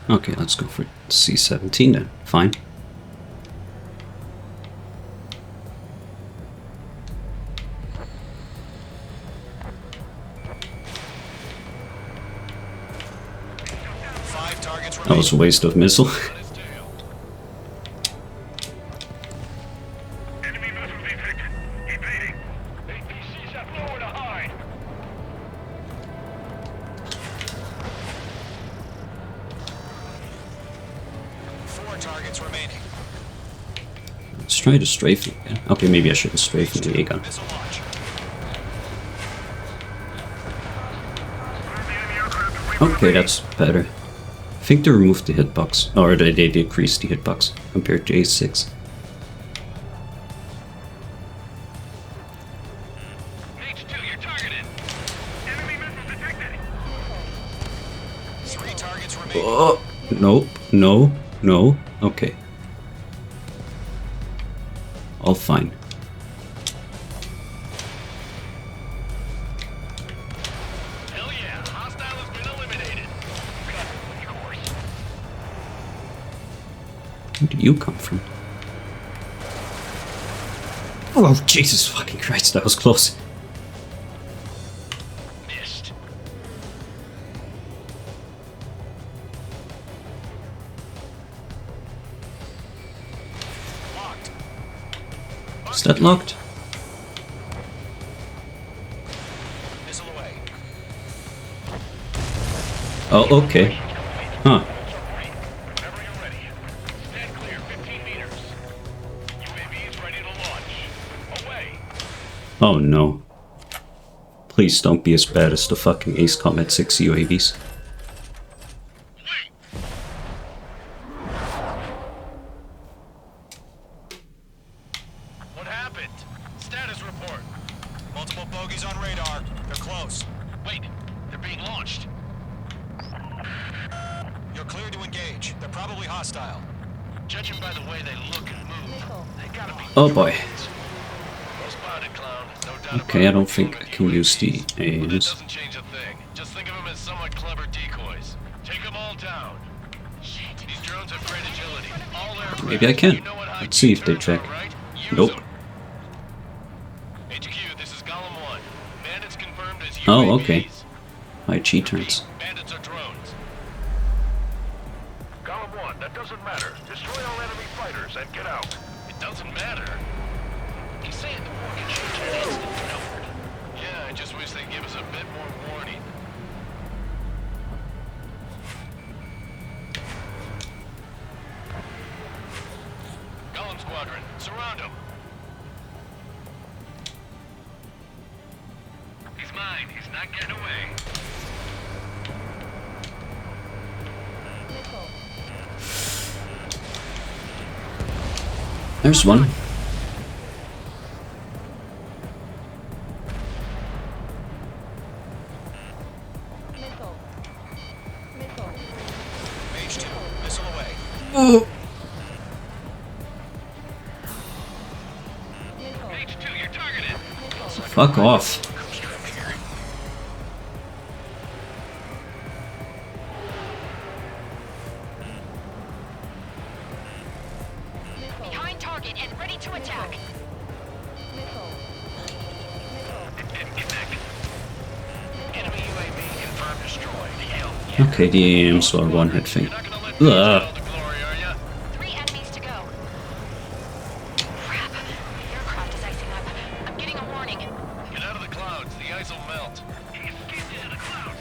Okay, let's go for C-17 then. Fine. That was a waste of missile. Let's try to strafe again. Okay, maybe I shouldn't strafe the A-gun. Okay, that's better. I think they removed the hitbox, or they decreased the hitbox compared to A6. Oh, nope, no, no, okay. All fine. Hell yeah, hostile has been eliminated. Of course. Where did you come from? Oh, Jesus fucking Christ, that was close. Missed. Locked. Is that locked? Missile away. Oh, okay. Huh. Whenever you're ready. Stand clear, 15 meters. UAV is ready to launch. Away. Oh no. Please don't be as bad as the fucking Ace Combat 6 UAVs. What happened? Status report. Multiple bogeys on radar. They're close. Wait, they're being launched. You're clear to engage. They're probably hostile. Judging by the way they look and move, they gotta be. Oh boy. Well spotted, clown. No doubt Okay, I don't think I can use the But it AIMs. doesn't change a thing. Just think of them as somewhat clever decoys. Take them all down. Shit. These drones have great agility. All aircraft. Maybe I can. You know what high Let's see if they turns check. are, right? Use Nope. them. HQ, this is Golem 1. Bandits confirmed as UAVs. Oh, okay. High G turns. Bandits are drones. Column 1, that doesn't matter. Destroy all enemy fighters and get out. It doesn't matter. He's saying the war can change in an instant, you know? Yeah, I just wish they'd give us a bit more warning. Golem Squadron, surround him. He's mine. He's not getting away. There's one. Mage 2, missile away. Oh. Mage 2, you're targeted. Fuck off. Behind target and ready to attack. Enemy UAV confirmed destroyed. Hell yeah. Okay, the AIMs are one hit thing. Not gonna let Ugh. glory, are ya? 3 enemies to go. Crap. The aircraft is icing up. I'm getting a warning. Get out of the clouds. The ice will melt. He escaped into the clouds.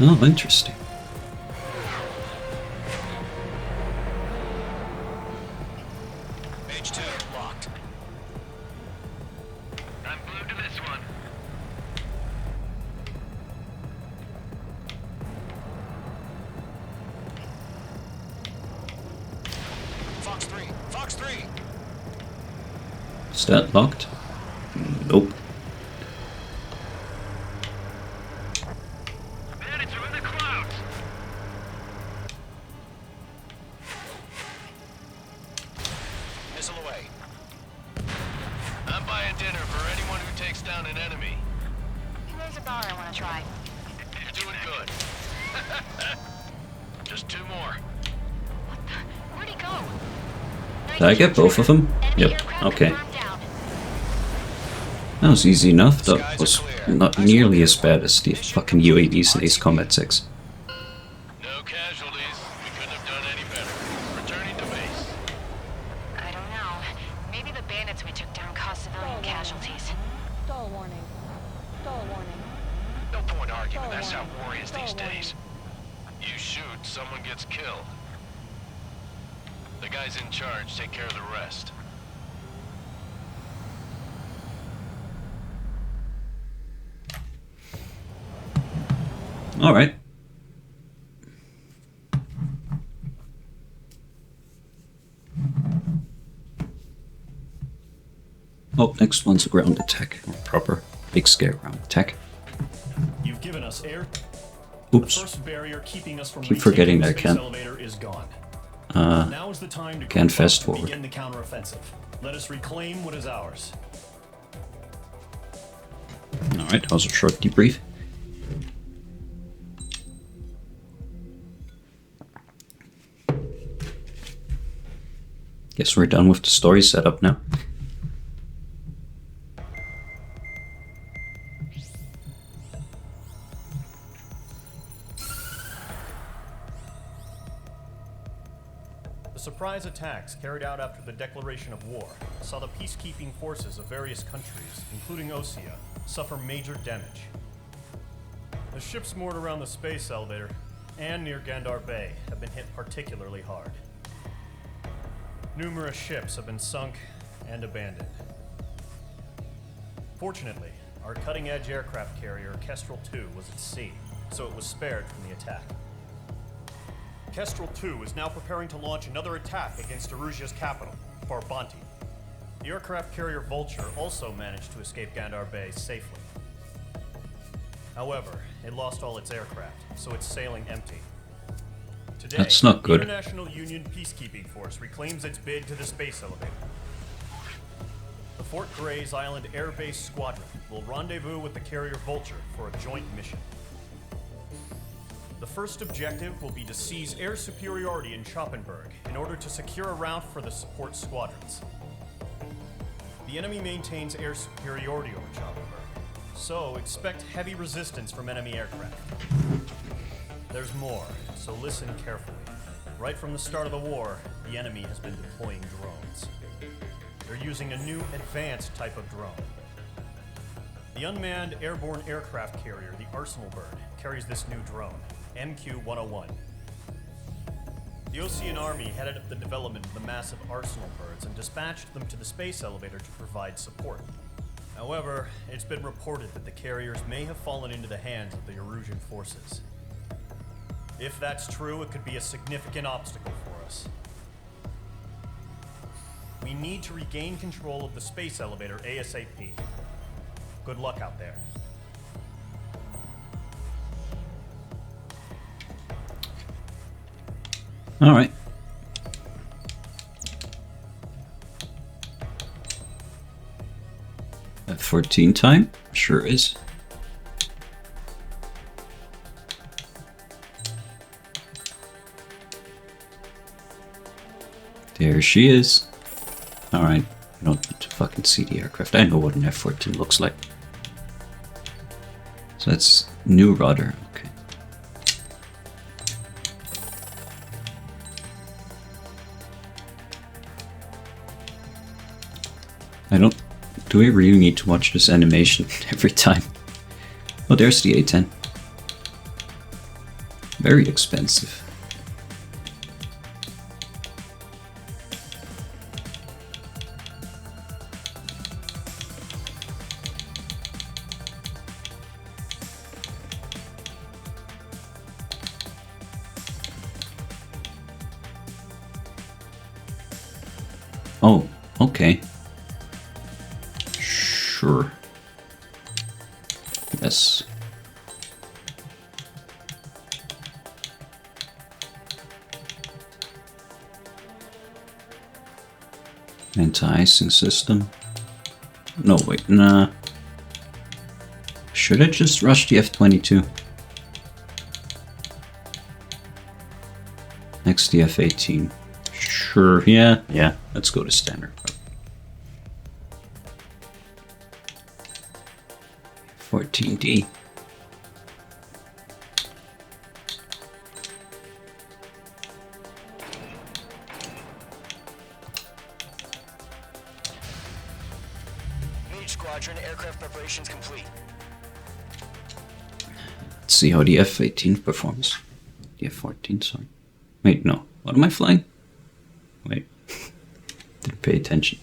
Oh, interesting. Mage 2, locked. I'm glued to this one. Is that locked? Nope. Bandits are in the clouds. Missile away. I'm buying dinner for anyone who takes down an enemy. There's a bar I want to try. You're doing good. Just 2 more. Where'd he go? Did I get both of them? Yep, okay. That was easy enough. That was not nearly as bad as the fucking UAVs in Ace Combat 6. No casualties. We couldn't have done any better. Returning to base. I don't know. Maybe the bandits we took down caused civilian casualties. Stall warning. Stall warning. No point arguing. That's how war is these days. You shoot, someone gets killed. The guys in charge take care of the rest. Alright. Oh, next one's a ground attack. Or proper big scale ground attack. You've given us air. Oops. The first barrier keeping us from Keep forgetting retaking that, the Ken. space elevator is gone. Now is the time to Can group up fast and forward. begin the counteroffensive. Let us reclaim what is ours. Alright, that was a short debrief. Guess we're done with the story setup now. The surprise attacks carried out after the declaration of war saw the peacekeeping forces of various countries, including Osea, suffer major damage. The ships moored around the space elevator and near Gandar Bay have been hit particularly hard. Numerous ships have been sunk and abandoned. Fortunately, our cutting-edge aircraft carrier Kestrel 2 was at sea, so it was spared from the attack. Kestrel 2 is now preparing to launch another attack against Erusia's capital, Farbanti. The aircraft carrier Vulture also managed to escape Gandar Bay safely. However, it lost all its aircraft, so it's sailing empty. Today, That's not good. the International Union Peacekeeping Force reclaims its bid to the space elevator. The Fort Gray's Island Air Base Squadron will rendezvous with the carrier Vulture for a joint mission. The first objective will be to seize air superiority in Schoppenberg in order to secure a route for the support squadrons. The enemy maintains air superiority over Schoppenberg, so expect heavy resistance from enemy aircraft. There's more, so listen carefully. Right from the start of the war, the enemy has been deploying drones. They're using a new advanced type of drone. The unmanned airborne aircraft carrier, the Arsenal Bird, carries this new drone, MQ-101. The Ocean Army headed up the development of the massive Arsenal Birds and dispatched them to the space elevator to provide support. However, it's been reported that the carriers may have fallen into the hands of the Erusian forces. If that's true, it could be a significant obstacle for us. We need to regain control of the space elevator ASAP. Good luck out there. All right. F-14 time? Sure is. There she is. Alright, I don't need to fucking see the aircraft. I know what an F-14 looks like. So that's new rudder, okay. Do I really need to watch this animation every time? Oh, there's the A-10. Very expensive. Oh, okay. Sure. Yes. Anti-icing system. No, wait, nah. Should I just rush the F-22? Next the F-18. Sure, yeah, let's go to standard. 14D. Mage Squadron, aircraft preparations complete. Let's see how the F-18 performs. The F-14, sorry. Wait, no. What am I flying? Wait. Didn't pay attention.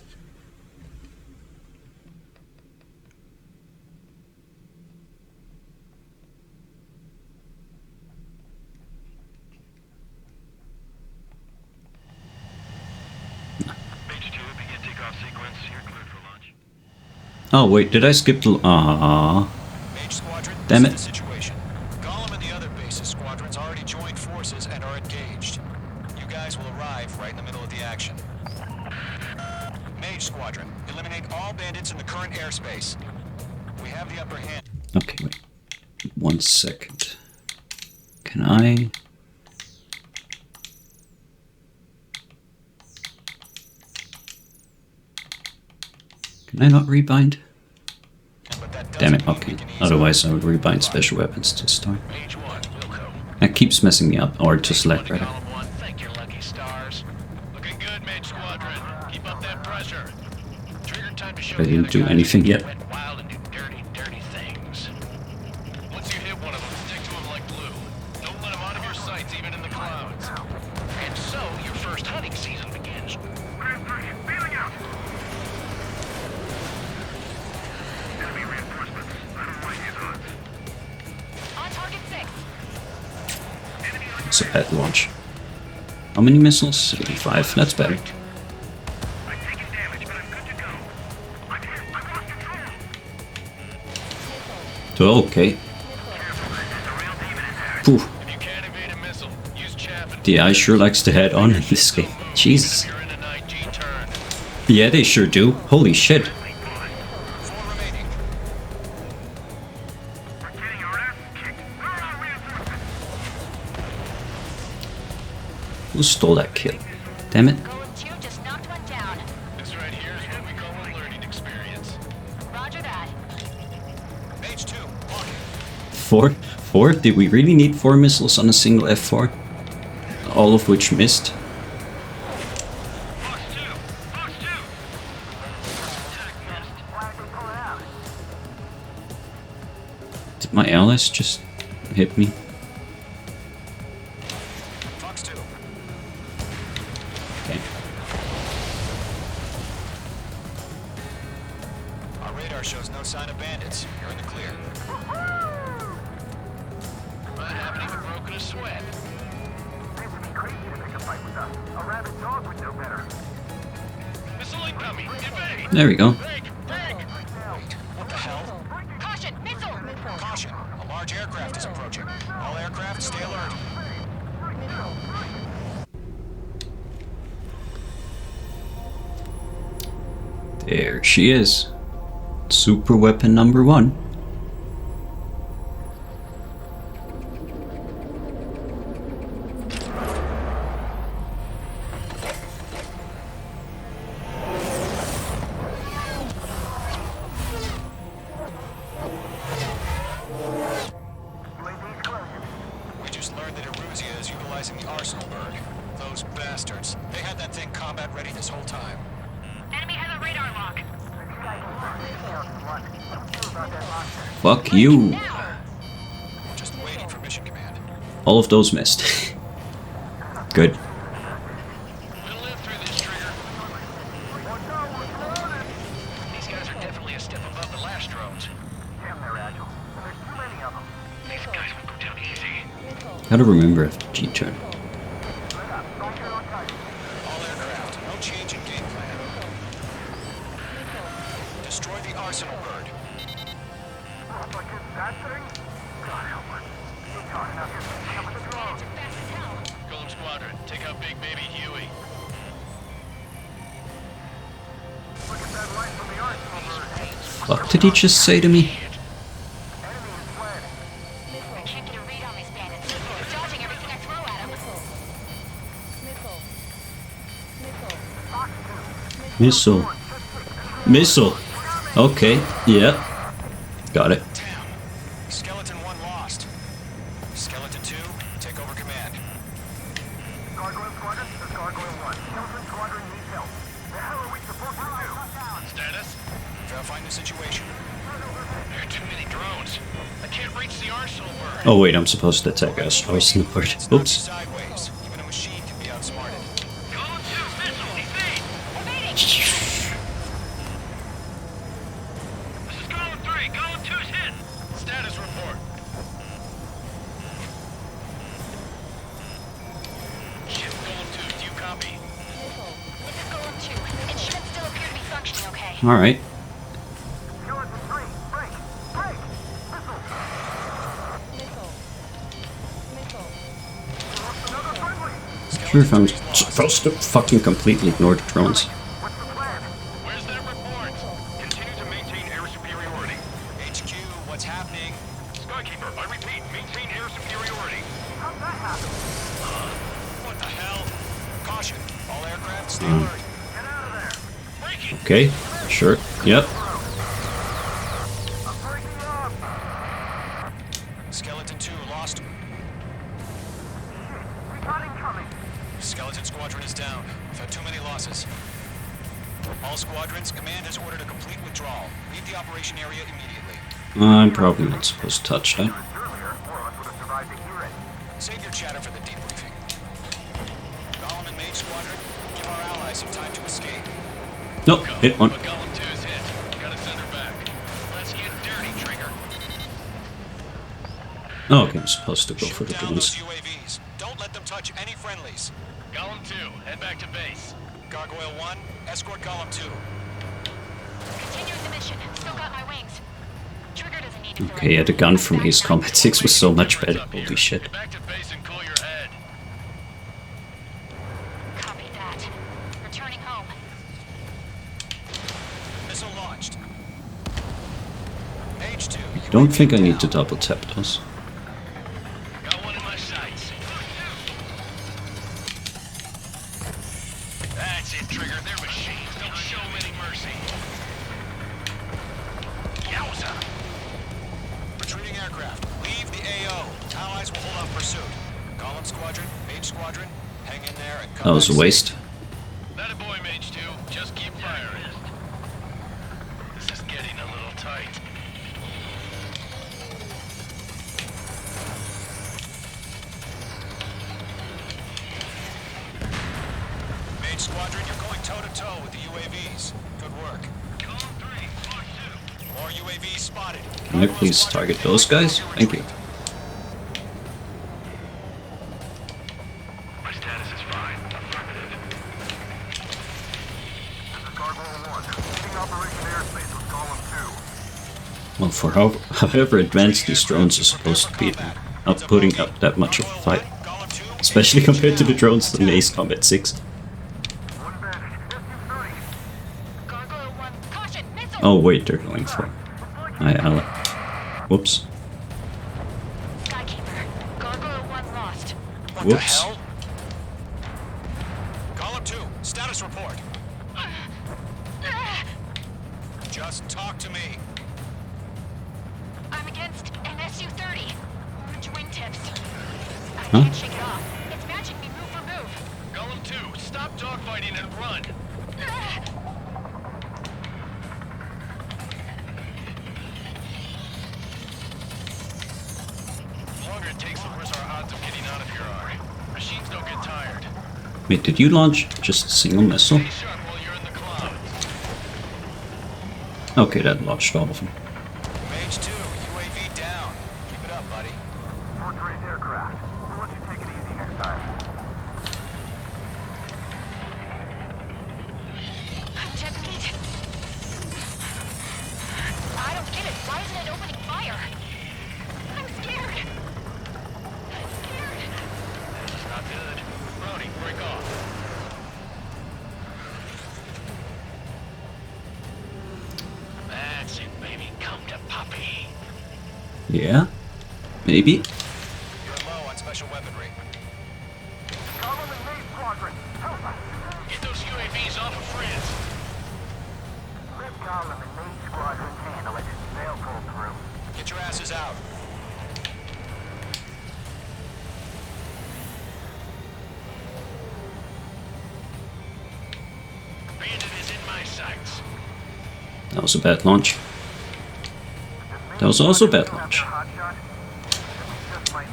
Oh wait, did I skip the... Mage Squadron, damn it. this is the situation. Gollum and the other bases squadrons already joined forces and are engaged. You guys will arrive right in the middle of the action. Mage Squadron, eliminate all bandits in the current airspace. We have the upper hand. Okay, wait. 1 second. Can I... Can I not rebind? Damn it, okay. Otherwise I would rebind special weapons to start. That keeps messing me up, or to select rather. Thank your lucky stars. Looking good, Mage Squadron. Keep up that pressure. Trigger time to show I didn't do anything yet. went wild and do dirty, dirty things. Once you hit one of them, stick to them like glue. Don't let them out of your sights, even in the clouds. And so, your first hunting season begins. On target 6. It's a bad launch. How many missiles? 85. That's better. Oh, okay. Phew. The AI sure likes to head on in this game. Jesus. Yeah, they sure do. Holy shit. Who stole that kill? Damn it. This right here is what we call a learning experience. Roger that. Mage 2, on. 4? 4? Did we really need 4 missiles on a single F4? All of which missed? Did my allies just hit me? Fox 2. Okay. Our radar shows no sign of bandits. You're in the clear. I haven't even broken a sweat. They would be crazy to pick a fight with us. A rabid dog would know better. Missile incoming! Evade! There we go. What the hell? Caution! Missile! Caution! A large aircraft is approaching. All aircraft, stay alert. There she is. Super weapon number 1. We just learned that Eruzia is utilizing the Arsenal Berg. Those bastards. They had that thing combat ready this whole time. Enemy has a radar lock. Fuck you. Just waiting for mission command. All of those missed. Good. We'll live through this, Trigger. These guys are definitely a step above the last drones. Damn, they're agile. There's too many of them. These guys will go down easy. Gotta remember after G-turn. All aircraft, no change in game plan. Destroy the Arsenal Berg. Golem Squadron, take out Big Baby Huey. What did he just say to me? Missile. Missile. Okay, yeah. Got it. Skeleton 1 lost. Skeleton 2, take over command. Gargoyle Squadron, this is Gargoyle 1. Skeleton Squadron needs help. The hell are we supposed to do? Status? Verifying the situation. There are too many drones. I can't reach the arsenal bird. Oh wait, I'm supposed to attack us. I was snoopered. Oops. Sideways. Even a machine can be outsmarted. Golem 2, missile, evade! This is Golem 3. Golem 2's hit. Status report. Shit, Golem 2, do you copy? This is Golem 2. It should still appear to be functioning okay. Alright. Skeleton 3, break! Break! Missile! Another friendly! Sure if I'm supposed to fucking completely ignore the drones. What's the plan? Where's that report? Continue to maintain air superiority. HQ, what's happening? Skykeeper, I repeat, maintain air superiority. How'd that happen? What the hell? Caution. All aircraft stay alert. Get out of there! Breaking! Okay, sure. Yep. I'm breaking up! Skeleton 2 lost. Recon incoming! Skeleton Squadron is down. We've had too many losses. All squadrons, command has ordered a complete withdrawal. Leave the operation area immediately. I'm probably not supposed to touch that. Earlier, more of us would have survived to hear it. Save your chatter for the debriefing. Golem and Mage Squadron, give our allies some time to escape. Nope, hit one. But Golem 2's hit. Gotta send her back. Let's get dirty, Trigger. Oh, okay, I'm supposed to go for the Shoot down those drones. UAVs. Don't let them touch any friendlies. Golem 2, head back to base. Gargoyle 1, escort Golem 2. Continuing the mission. Still got my wings. Trigger doesn't need to throw Okay, yeah, the gun from Ace Combat 6 was so much better. Up here. Holy shit. Get back to base and cool your head. Copy that. Returning home. Missile launched. Mage 2. I don't think I need to double tap those. Got one in my sights. That's it, Trigger. They're machines. Don't show them any mercy. Yowza! Retreating aircraft. Leave the AO. Allies will hold off pursuit. Golem Squadron, Mage Squadron, hang in there and come That was a back waste. That a boy, Mage 2. Just keep firing. This is getting a little tight. Mage Squadron, you're going toe-to-toe with the UAVs. Good work. Golem 3, Mark 2. More UAVs spotted. Can I please target those guys? Thank you. My status is fine. Affirmative. This is Gargoyle 1. Leading Operation Airspace with Golem 2. Well, for however advanced these drones are supposed to be, not putting up that much of a fight. Golem 2, Especially compared to the drones in Ace Combat 6. One advantage. SU-30. Gargoyle 1. Caution! Missile! Oh wait, they're going for my ally. Whoops. Skykeeper. Gargoyle 1 lost. what the Whoops. hell? Golem 2, status report. Just talk to me. I'm against an SU-30. Orange wingtips. I Huh? can't shake it off. It's matching me move for move. Golem 2, stop dogfighting and run. The longer it takes, the worse our odds of getting out of here are. Machines don't get tired. Wait, did you launch just a single missile? Stay sharp while you're in the clouds. Okay, that launched all of them. Mage 2, UAV down. Keep it up, buddy. Fourth race aircraft. We'll let you take it easy next time. Detonate. I don't get it. Why isn't it opening fire? This is not good. Brody, break off. That's it, baby. Come to Poppy. Yeah? Maybe? You're low on special weaponry. Get those UAVs off of France. Get your asses out. Bandit is in my sights. That was a bad launch. That was also a bad launch.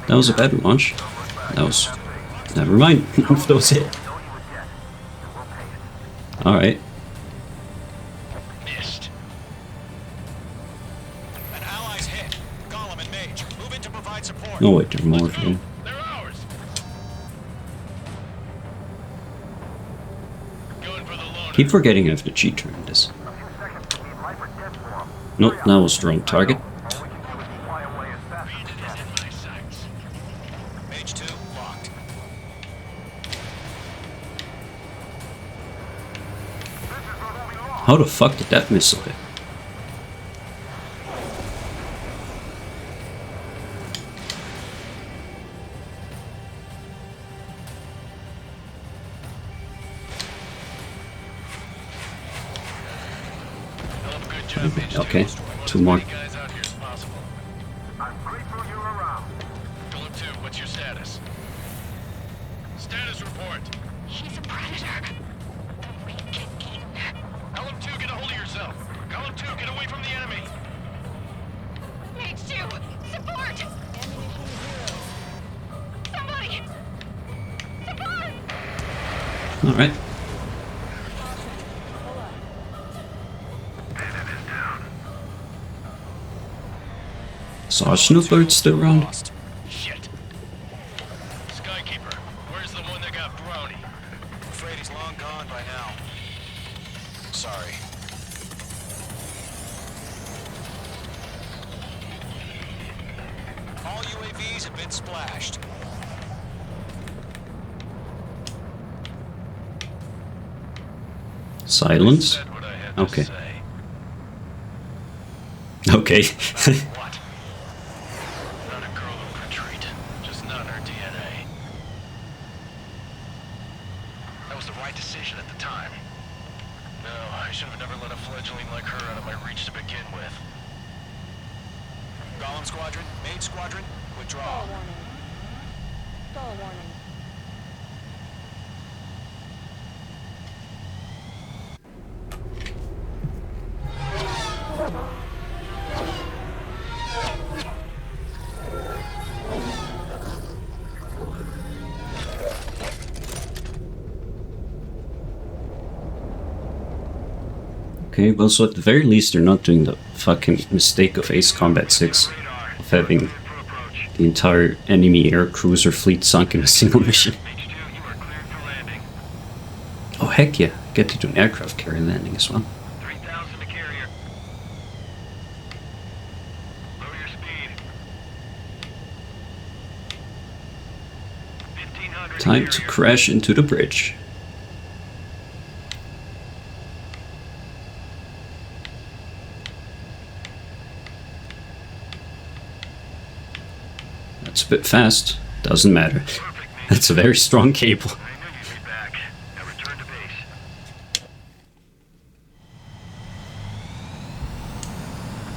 That was a bad launch. That was... Never mind. None of those hit. Alright. Missed. An ally's hit. Gollum and Mage, move in to provide support. Oh wait, there are more of you. They're ours. Going for the loner. Keep forgetting I have the cheat turn this. Nope, that was the wrong target. Bandit is in my sights. Mage 2, locked. How the fuck did that missile hit? Hell of a good job, Mage 2. Okay, two more. Guys out here as possible. I'm grateful you're around. Philip 2, what's your status? Status report. He's a predator. We get eaten. Column 2, get a hold of yourself. Column 2, get away from the enemy. Mage 2, support! Somebody! Support! Alright. Sergeant Alert's still around? Lost. Shit. Skykeeper, where's the one that got Brownie? I'm afraid he's long gone by now. Sorry. All UAVs have been splashed. Silence? Said what I had to Okay. say. Okay. What? Not a girl who could retreat. Just not in her DNA. That was the right decision at the time. No, I should have never let a fledgling like her out of my reach to begin with. Gollum Squadron, Mage Squadron, withdraw. Stall warning. Stall warning. Okay, well, so at the very least, they're not doing the fucking mistake of Ace Combat 6 of having the entire enemy air cruiser fleet sunk in a single mission. Oh, heck yeah, get to do an aircraft carrier landing as well. 3,000 to carrier. Lower your speed. 1,500 Time to crash into the bridge. That's a bit fast. Doesn't matter. That's a very strong cable. I knew you'd be back. Now return to base.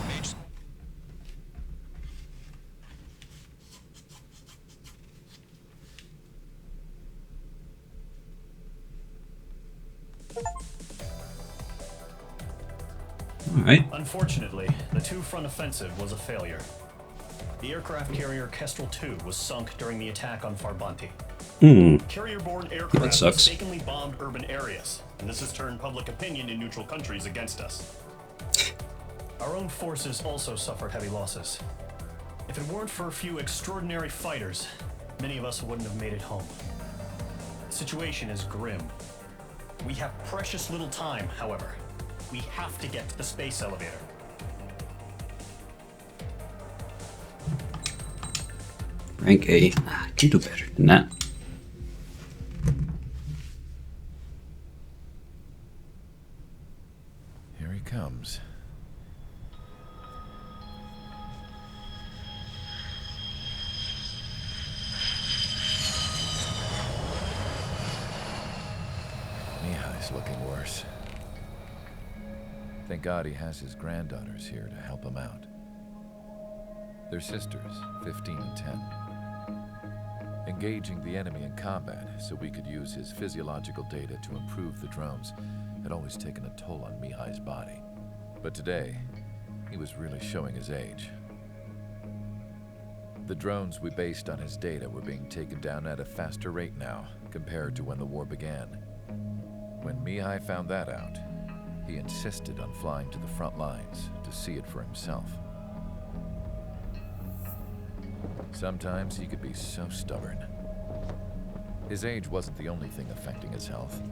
Mage. Alright. Unfortunately, the two-front offensive was a failure. The aircraft carrier Kestrel II was sunk during the attack on Farbanti. Carrier-borne aircraft sucks. mistakenly bombed urban areas, and this has turned public opinion in neutral countries against us. Our own forces also suffered heavy losses. If it weren't for a few extraordinary fighters, many of us wouldn't have made it home. The situation is grim. We have precious little time, however. We have to get to the space elevator. Rank A. I can do better than that. Here he comes. Mihai's looking worse. Thank God he has his granddaughters here to help him out. They're sisters, 15 and 10. Engaging the enemy in combat so we could use his physiological data to improve the drones had always taken a toll on Mihai's body. But today, he was really showing his age. The drones we based on his data were being taken down at a faster rate now compared to when the war began. When Mihai found that out, he insisted on flying to the front lines to see it for himself. Sometimes he could be so stubborn. His age wasn't the only thing affecting his health.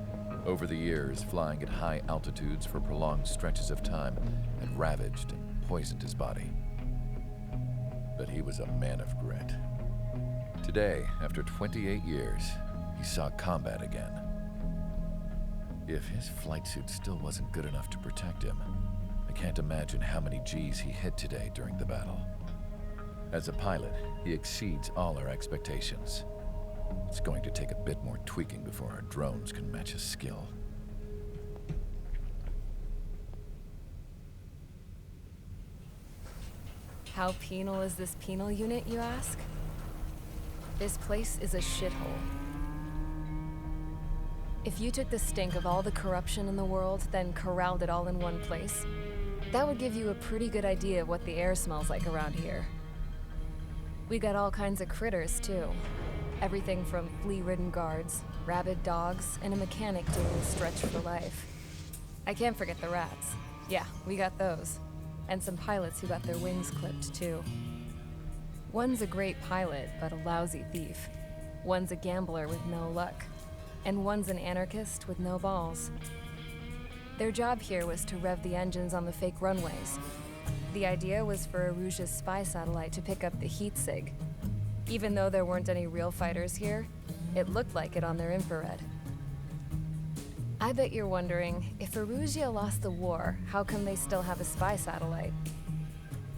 Over the years, flying at high altitudes for prolonged stretches of time had ravaged and poisoned his body. But he was a man of grit. Today, after 28 years, he saw combat again. If his flight suit still wasn't good enough to protect him, I can't imagine how many G's he hit today during the battle. As a pilot, he exceeds all our expectations. It's going to take a bit more tweaking before our drones can match his skill. How penal is this penal unit, you ask? This place is a shithole. If you took the stink of all the corruption in the world, then corralled it all in one place, that would give you a pretty good idea of what the air smells like around here. We got all kinds of critters, too. Everything from flea-ridden guards, rabid dogs, and a mechanic doing Stretch for Life. I can't forget the rats. Yeah, we got those. And some pilots who got their wings clipped, too. One's a great pilot, but a lousy thief. One's a gambler with no luck. And one's an anarchist with no balls. Their job here was to rev the engines on the fake runways. The idea was for Aruja's spy satellite to pick up the heat sig. Even though there weren't any real fighters here, it looked like it on their infrared. I bet you're wondering, if Aruja lost the war, how come they still have a spy satellite?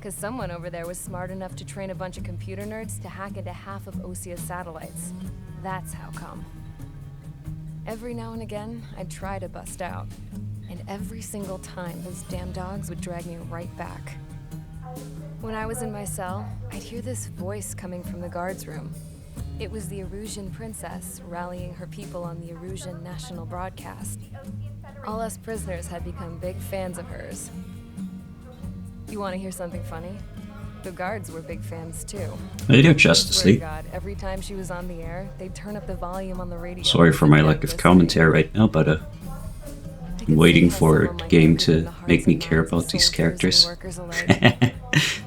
'Cause someone over there was smart enough to train a bunch of computer nerds to hack into half of Osia's satellites. That's how come. Every now and again, I'd try to bust out. And every single time, those damn dogs would drag me right back. When I was in my cell, I'd hear this voice coming from the guards room. It was the Arusian princess rallying her people on the Arusian national broadcast. All us prisoners had become big fans of hers. You want to hear something funny? The guards were big fans too. They do Justice League. God, every time she was on the air, they'd turn up the volume on the radio. Sorry for my lack of commentary right now, but I'm waiting for the game to make me care about these characters.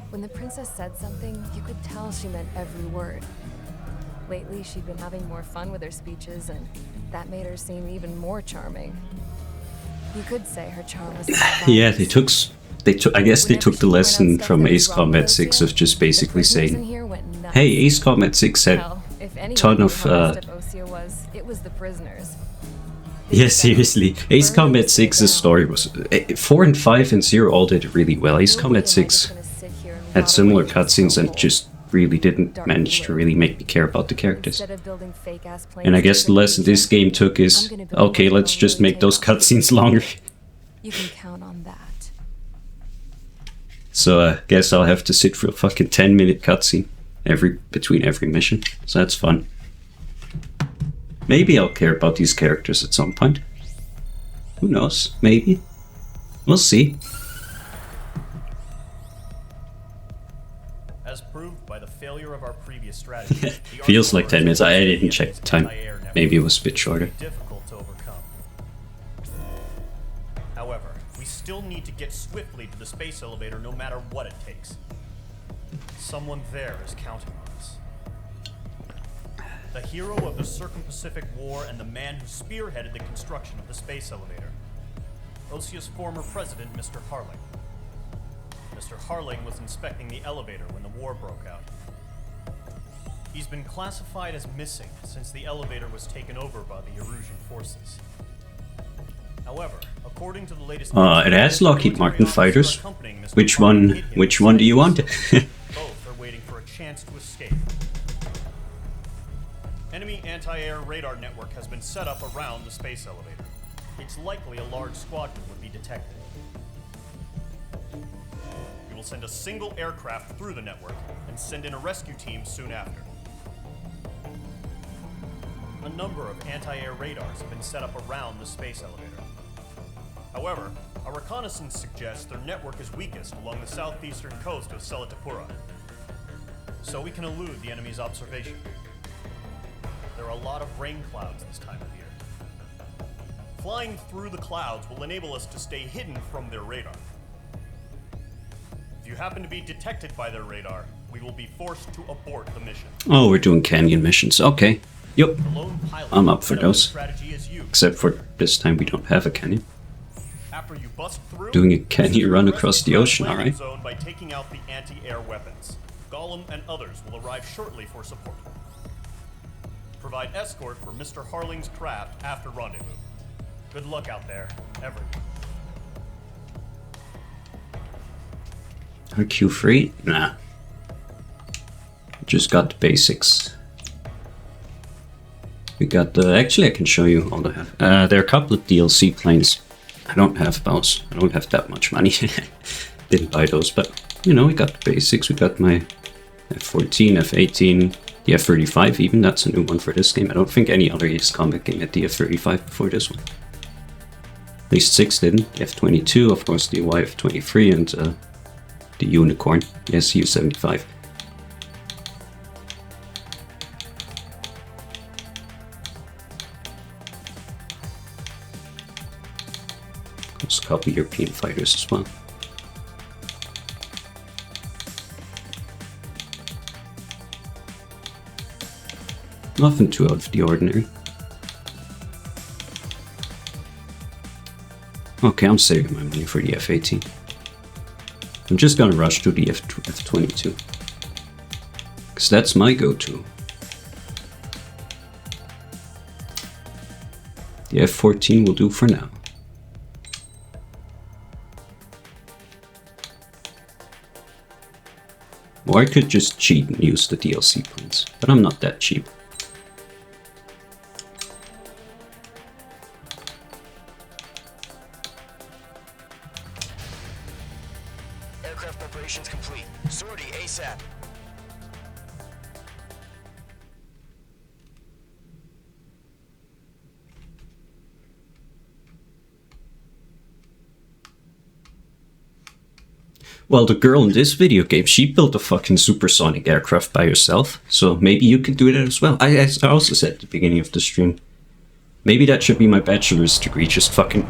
When the princess said something, you could tell she meant every word. Lately, she'd been having more fun with her speeches, and that made her seem even more charming. You could say her charm was yeah, I guess they took the lesson from Ace Combat 6 of just basically saying, hey, Ace Combat 6 had a ton of it was the prisoners. yeah, seriously. Ace Combat 6's story was 4 and 5 and 0 all did really well. Ace Combat 6 had similar cutscenes and just really didn't manage to really make me care about the characters. And I guess the lesson this game took is, okay, let's just make those cutscenes longer. You can count on that. So I guess I'll have to sit for a fucking 10-minute cutscene between every mission. So that's fun. Maybe I'll care about these characters at some point. Who knows? Maybe. We'll see. As proved by the failure of our previous strategy, Feels like 10 minutes. I didn't check the time. Maybe it was a bit shorter. Difficult to overcome. However, we still need to get swiftly to the space elevator no matter what it takes. Someone there is counting on us. The hero of the Circum-Pacific War and the man who spearheaded the construction of the space elevator. Osia's former president, Mr. Harling. Mr. Harling was inspecting the elevator when the war broke out. He's been classified as missing since the elevator was taken over by the Erusian forces. However, according to the latest... It has Lockheed Martin fighters. Which one do you want? Both are waiting for a chance to escape. Enemy anti-air radar network has been set up around the space elevator. It's likely a large squadron would be detected. We will send a single aircraft through the network and send in a rescue team soon after. A number of anti-air radars have been set up around the space elevator. However, our reconnaissance suggests their network is weakest along the southeastern coast of Selatapura, so we can elude the enemy's observation. There are a lot of rain clouds this time of year. Flying through the clouds will enable us to stay hidden from their radar. If you happen to be detected by their radar, we will be forced to abort the mission. Oh, we're doing canyon missions. Okay. Yep. I'm up for those. Except for this time we don't have a canyon. After you bust through, Doing a canyon run across the ocean, alright. Zone by taking out the anti-air weapons. Gollum and others will arrive shortly for support. Provide escort for Mr. Harling's craft after rendezvous. Good luck out there, everyone. RQ free? Nah. Just got the basics. We got the... Actually, I can show you all I have. There are a couple of DLC planes. I don't have those. I don't have that much money. Didn't buy those, but, you know, we got the basics. We got my F-14, F-18, the F-35 even. That's a new one for this game. I don't think any other AAiS combat game had the F-35 before this one. At least 6 didn't. The F-22, of course, the YF-23, and the Unicorn, the SU-75. There's a couple European fighters as well. Nothing too out of the ordinary. Okay, I'm saving my money for the F-18. I'm just gonna rush to the F-22. Because that's my go-to. The F-14 will do for now. Or I could just cheat and use the DLC points, but I'm not that cheap. Aircraft preparations complete. Sortie ASAP. Well, the girl in this video game, she built a fucking supersonic aircraft by herself, so maybe you can do that as well. I also said at the beginning of the stream, maybe that should be my bachelor's degree, just fucking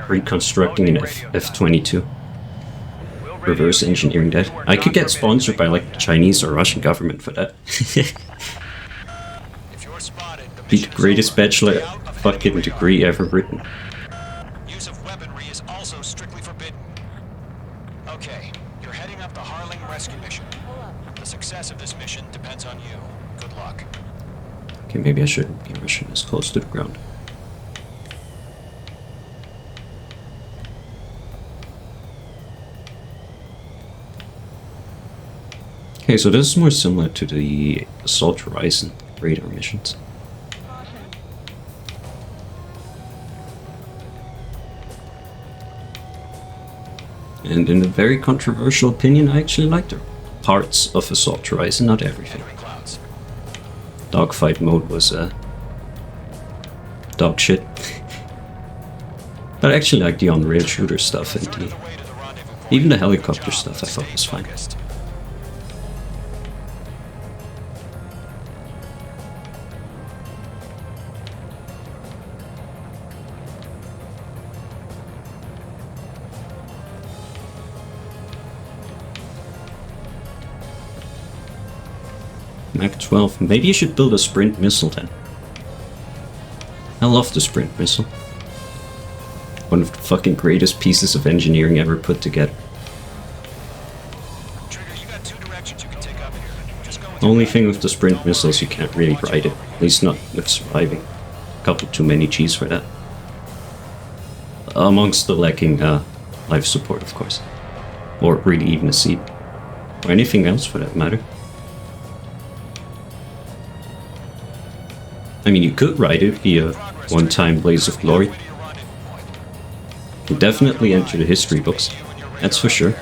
reconstructing an F-22. Reverse engineering that. I could get sponsored by like the Chinese or Russian government for that. Be the greatest bachelor fucking degree ever written. Use of weaponry is also strictly forbidden. Okay, you're heading up the Harling rescue mission. The success of this mission depends on you. Good luck. Okay, maybe I shouldn't be rushing this close to the ground. Okay, so this is more similar to the Assault Horizon radar missions. And in a very controversial opinion, I actually like the parts of Assault Horizon, not everything. Dogfight mode was dog shit. But I actually like the on-rail shooter stuff and even the helicopter stuff I thought was fine. Mach 12. Maybe you should build a sprint missile then. I love the sprint missile. One of the fucking greatest pieces of engineering ever put together. Trigger, you got two directions you can take up here. Only thing with the sprint missiles, you can't really ride it. At least not with surviving. A couple too many Gs for that. Amongst the lacking life support, of course. Or really even a seat. Or anything else for that matter. I mean, you could ride it via one-time Blaze of Glory. You definitely enter the history books. That's for sure.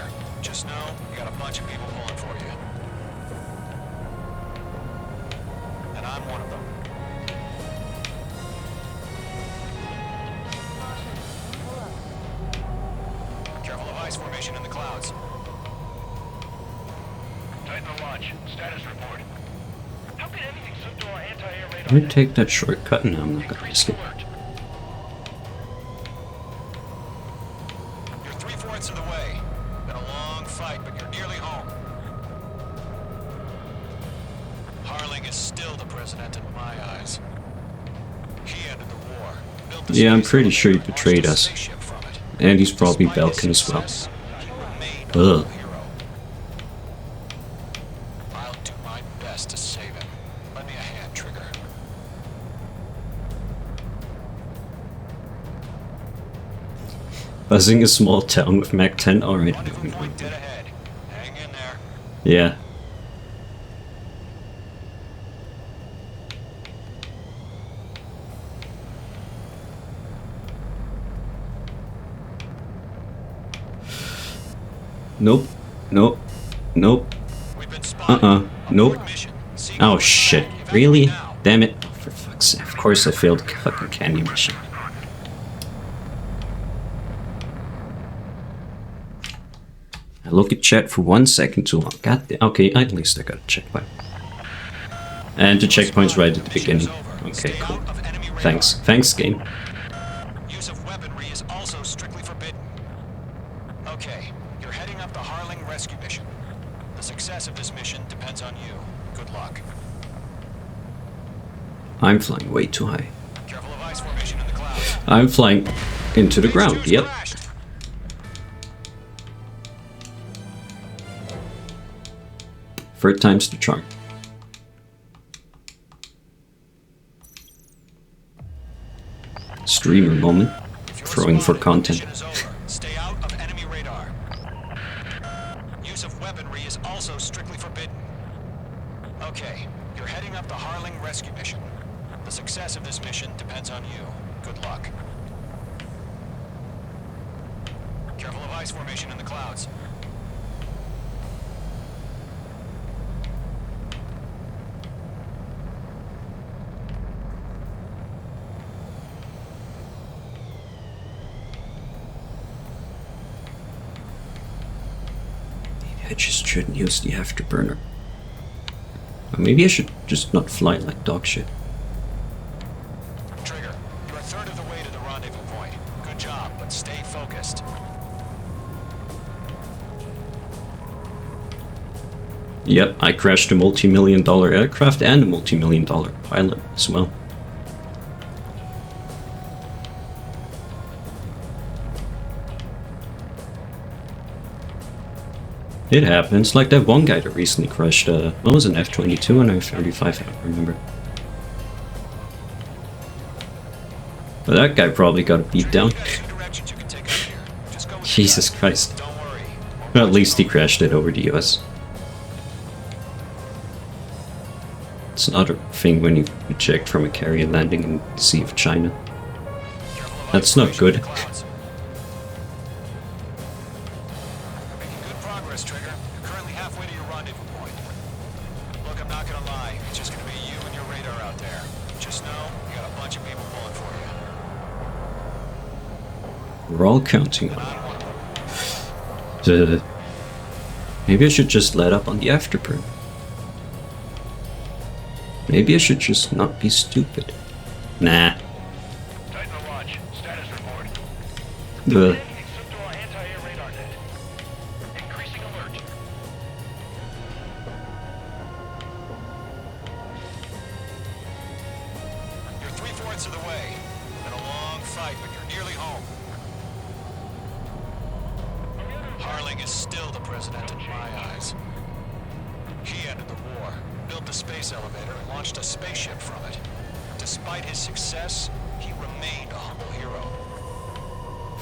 I'm gonna take that shortcut and I'm not gonna risk it. You're 3/4 of the way. Been a long fight, but you're nearly home. Harling is still the president in my eyes. He ended the war. Built the Yeah, I'm pretty sure he betrayed us. And he's probably Balkan as well. Ugh. I'll do my best to save him. Lend me a hand, Trigger. Buzzing a small town with Mach 10 already. Yeah. Nope. Nope. Nope. Nope. Oh shit. Really? Damn it. For fuck's sake. Of course I failed the fucking candy mission. I look at chat for 1 second too long. God damn. Okay, at least I got a checkpoint. And the checkpoint's right at the beginning. Okay, cool. Thanks. Thanks, game. Use of weaponry is also strictly forbidden. Okay, you're heading up the Harling rescue mission. The success of this mission depends on you. Good luck. I'm flying way too high. Careful of ice formation in the clouds. I'm flying into the ground. Yep. Third time's the charm. Streamer moment. Throwing for content. Stay out of enemy radar. Use of weaponry is also strictly forbidden. Okay, you're heading up the Harling rescue mission. The success of this mission depends on you. Good luck. Careful of ice formation in the clouds. I just shouldn't use the afterburner. Or maybe I should just not fly like dog shit. Trigger, you're a third of the way to the rendezvous point. Good job, but stay focused. Yep, I crashed a multi-million-dollar aircraft and a multi-million-dollar pilot as well. It happens, like that one guy that recently crashed, what was an F-22 and an F-35, I don't remember. But that guy probably got beat down. Jesus Christ. Well, at least he crashed it over the US. It's another thing when you eject from a carrier landing in the Sea of China. That's not good. We're all counting on it. Maybe I should just let up on the afterburn. Maybe I should just not be stupid. Nah. Ugh. You're 3/4 of the way. Been a long fight, but you're nearly home. Harling is still the president in my eyes. He ended the war, built the space elevator, and launched a spaceship from it. Despite his success, he remained a humble hero.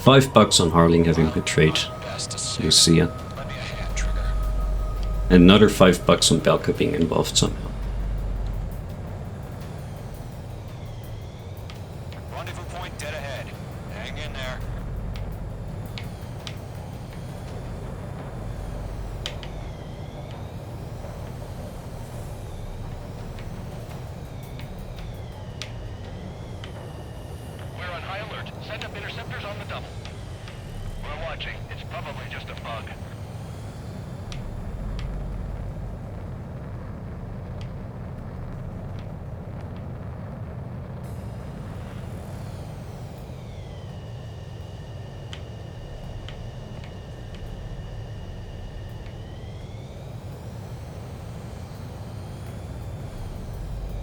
$5 on Harling having betrayed Lucia. And another $5 on Belka being involved somehow. Rendezvous point dead ahead. Hang in there. We're on high alert. Send up interceptors on the double. We're watching. It's probably just a bug.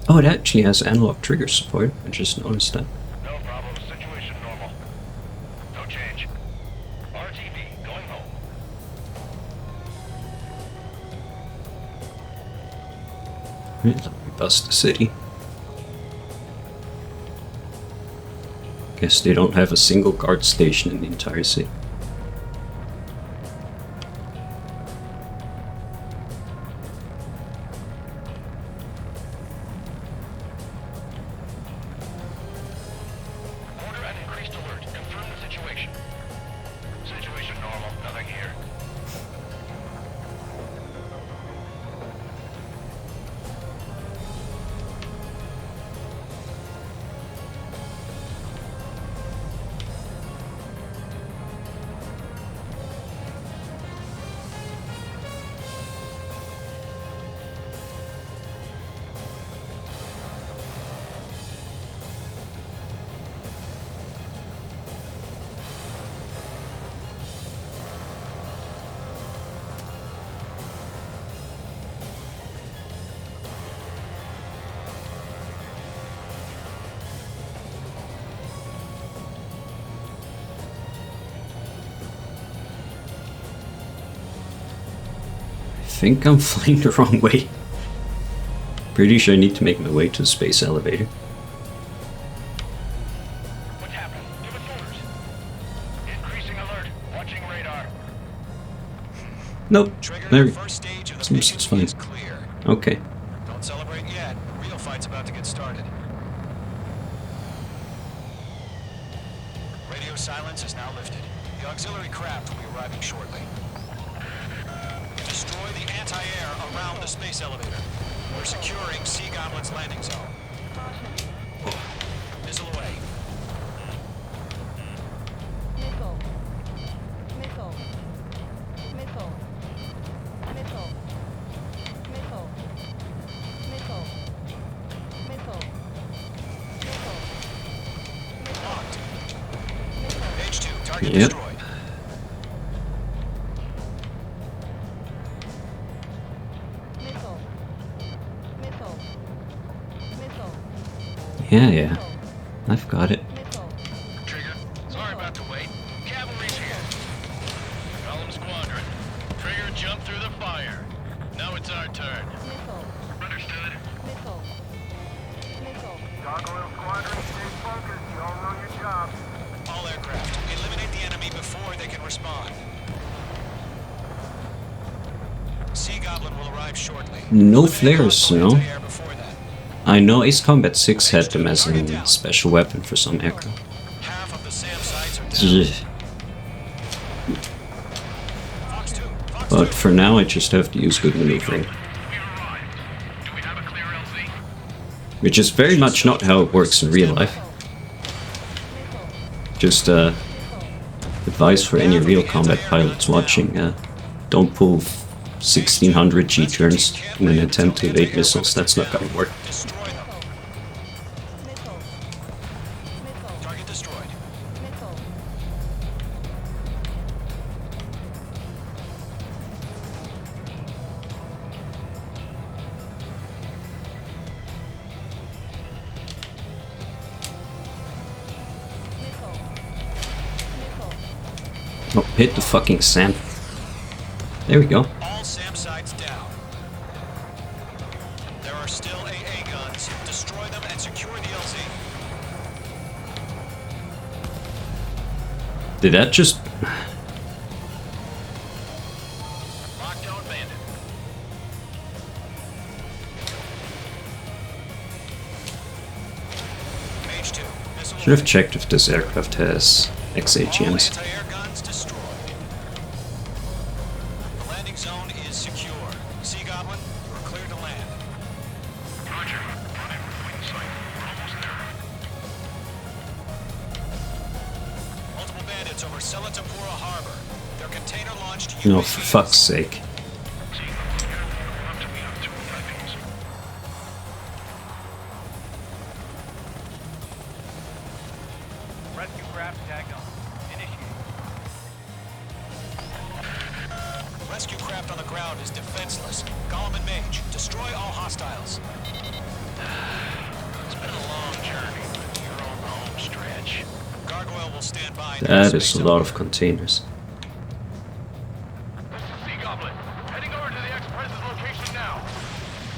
Oh, it actually has analog trigger support. I just noticed that. No problem. Situation normal. No change. RTV, going home. Right, let me bust the city. Guess they don't have a single guard station in the entire city. Order an increased alert. Confirm the situation. Situation normal. Nothing here. I think I'm flying the wrong way. Pretty sure I need to make my way to the space elevator. What's happening? Give us orders. Increasing alert. Watching radar. Nope. There. First stage of the Seems it's fine. clear. Okay. Don't celebrate yet. Real fight's about to get started. Radio silence is now lifted. The auxiliary craft will be arriving shortly. Destroy the anti-air around the space elevator. We're securing Sea Goblin's landing zone. Missile away. Missile. Missile. Missile. Missile. Missile. Missile. Missile. Missile. Locked. Page 2, target Yep. destroyed. Missile. Missile. Missile. Yeah. I've got it. Trigger. Sorry about the wait. Cavalry's here. Column Squadron. Trigger jumped through the fire. Now it's our turn. Missile. Understood. Missile. Missile. Gargoyle Squadron, stay focused. You all know your job. All aircraft, eliminate the enemy before they can respond. Sea Goblin will arrive shortly. No flares, no. Anti-air before that. I know Ace Combat 6 had them as a special weapon for some aircraft. Half of the SAM sites are down. Ugh. Fox 2, Fox But 2. for now, I just have to use good maneuvering. Which is very much not how it works in real life. Just advice for any real combat pilots watching, don't pull 1600 G-turns in an attempt to evade missiles. That's not gonna work. Destroy them. Target destroyed. Missile. Oh, hit the fucking sand. There we go. All SAM sites down. Did that just... Lockdown bandit. Mage 2. Missile Should have checked if this aircraft has All XAGMs. anti-air guns destroyed. The landing zone is secure. Sea Goblin, you are clear to land. Roger. Running with wing sight. We're almost there. Multiple bandits over Selatapura Harbor. Their container launched No, for fuck's sake. See them here. We'll have to meet up to IPs. Rescue craft tagged on. Initiate. Rescue craft on the ground is defenseless. Golem and Mage, destroy all hostiles. It's been a long journey, but you're on the home stretch. Gargoyle will stand by. That is a lot of containers. This is Sea Goblin. Heading over to the ex-president's location now.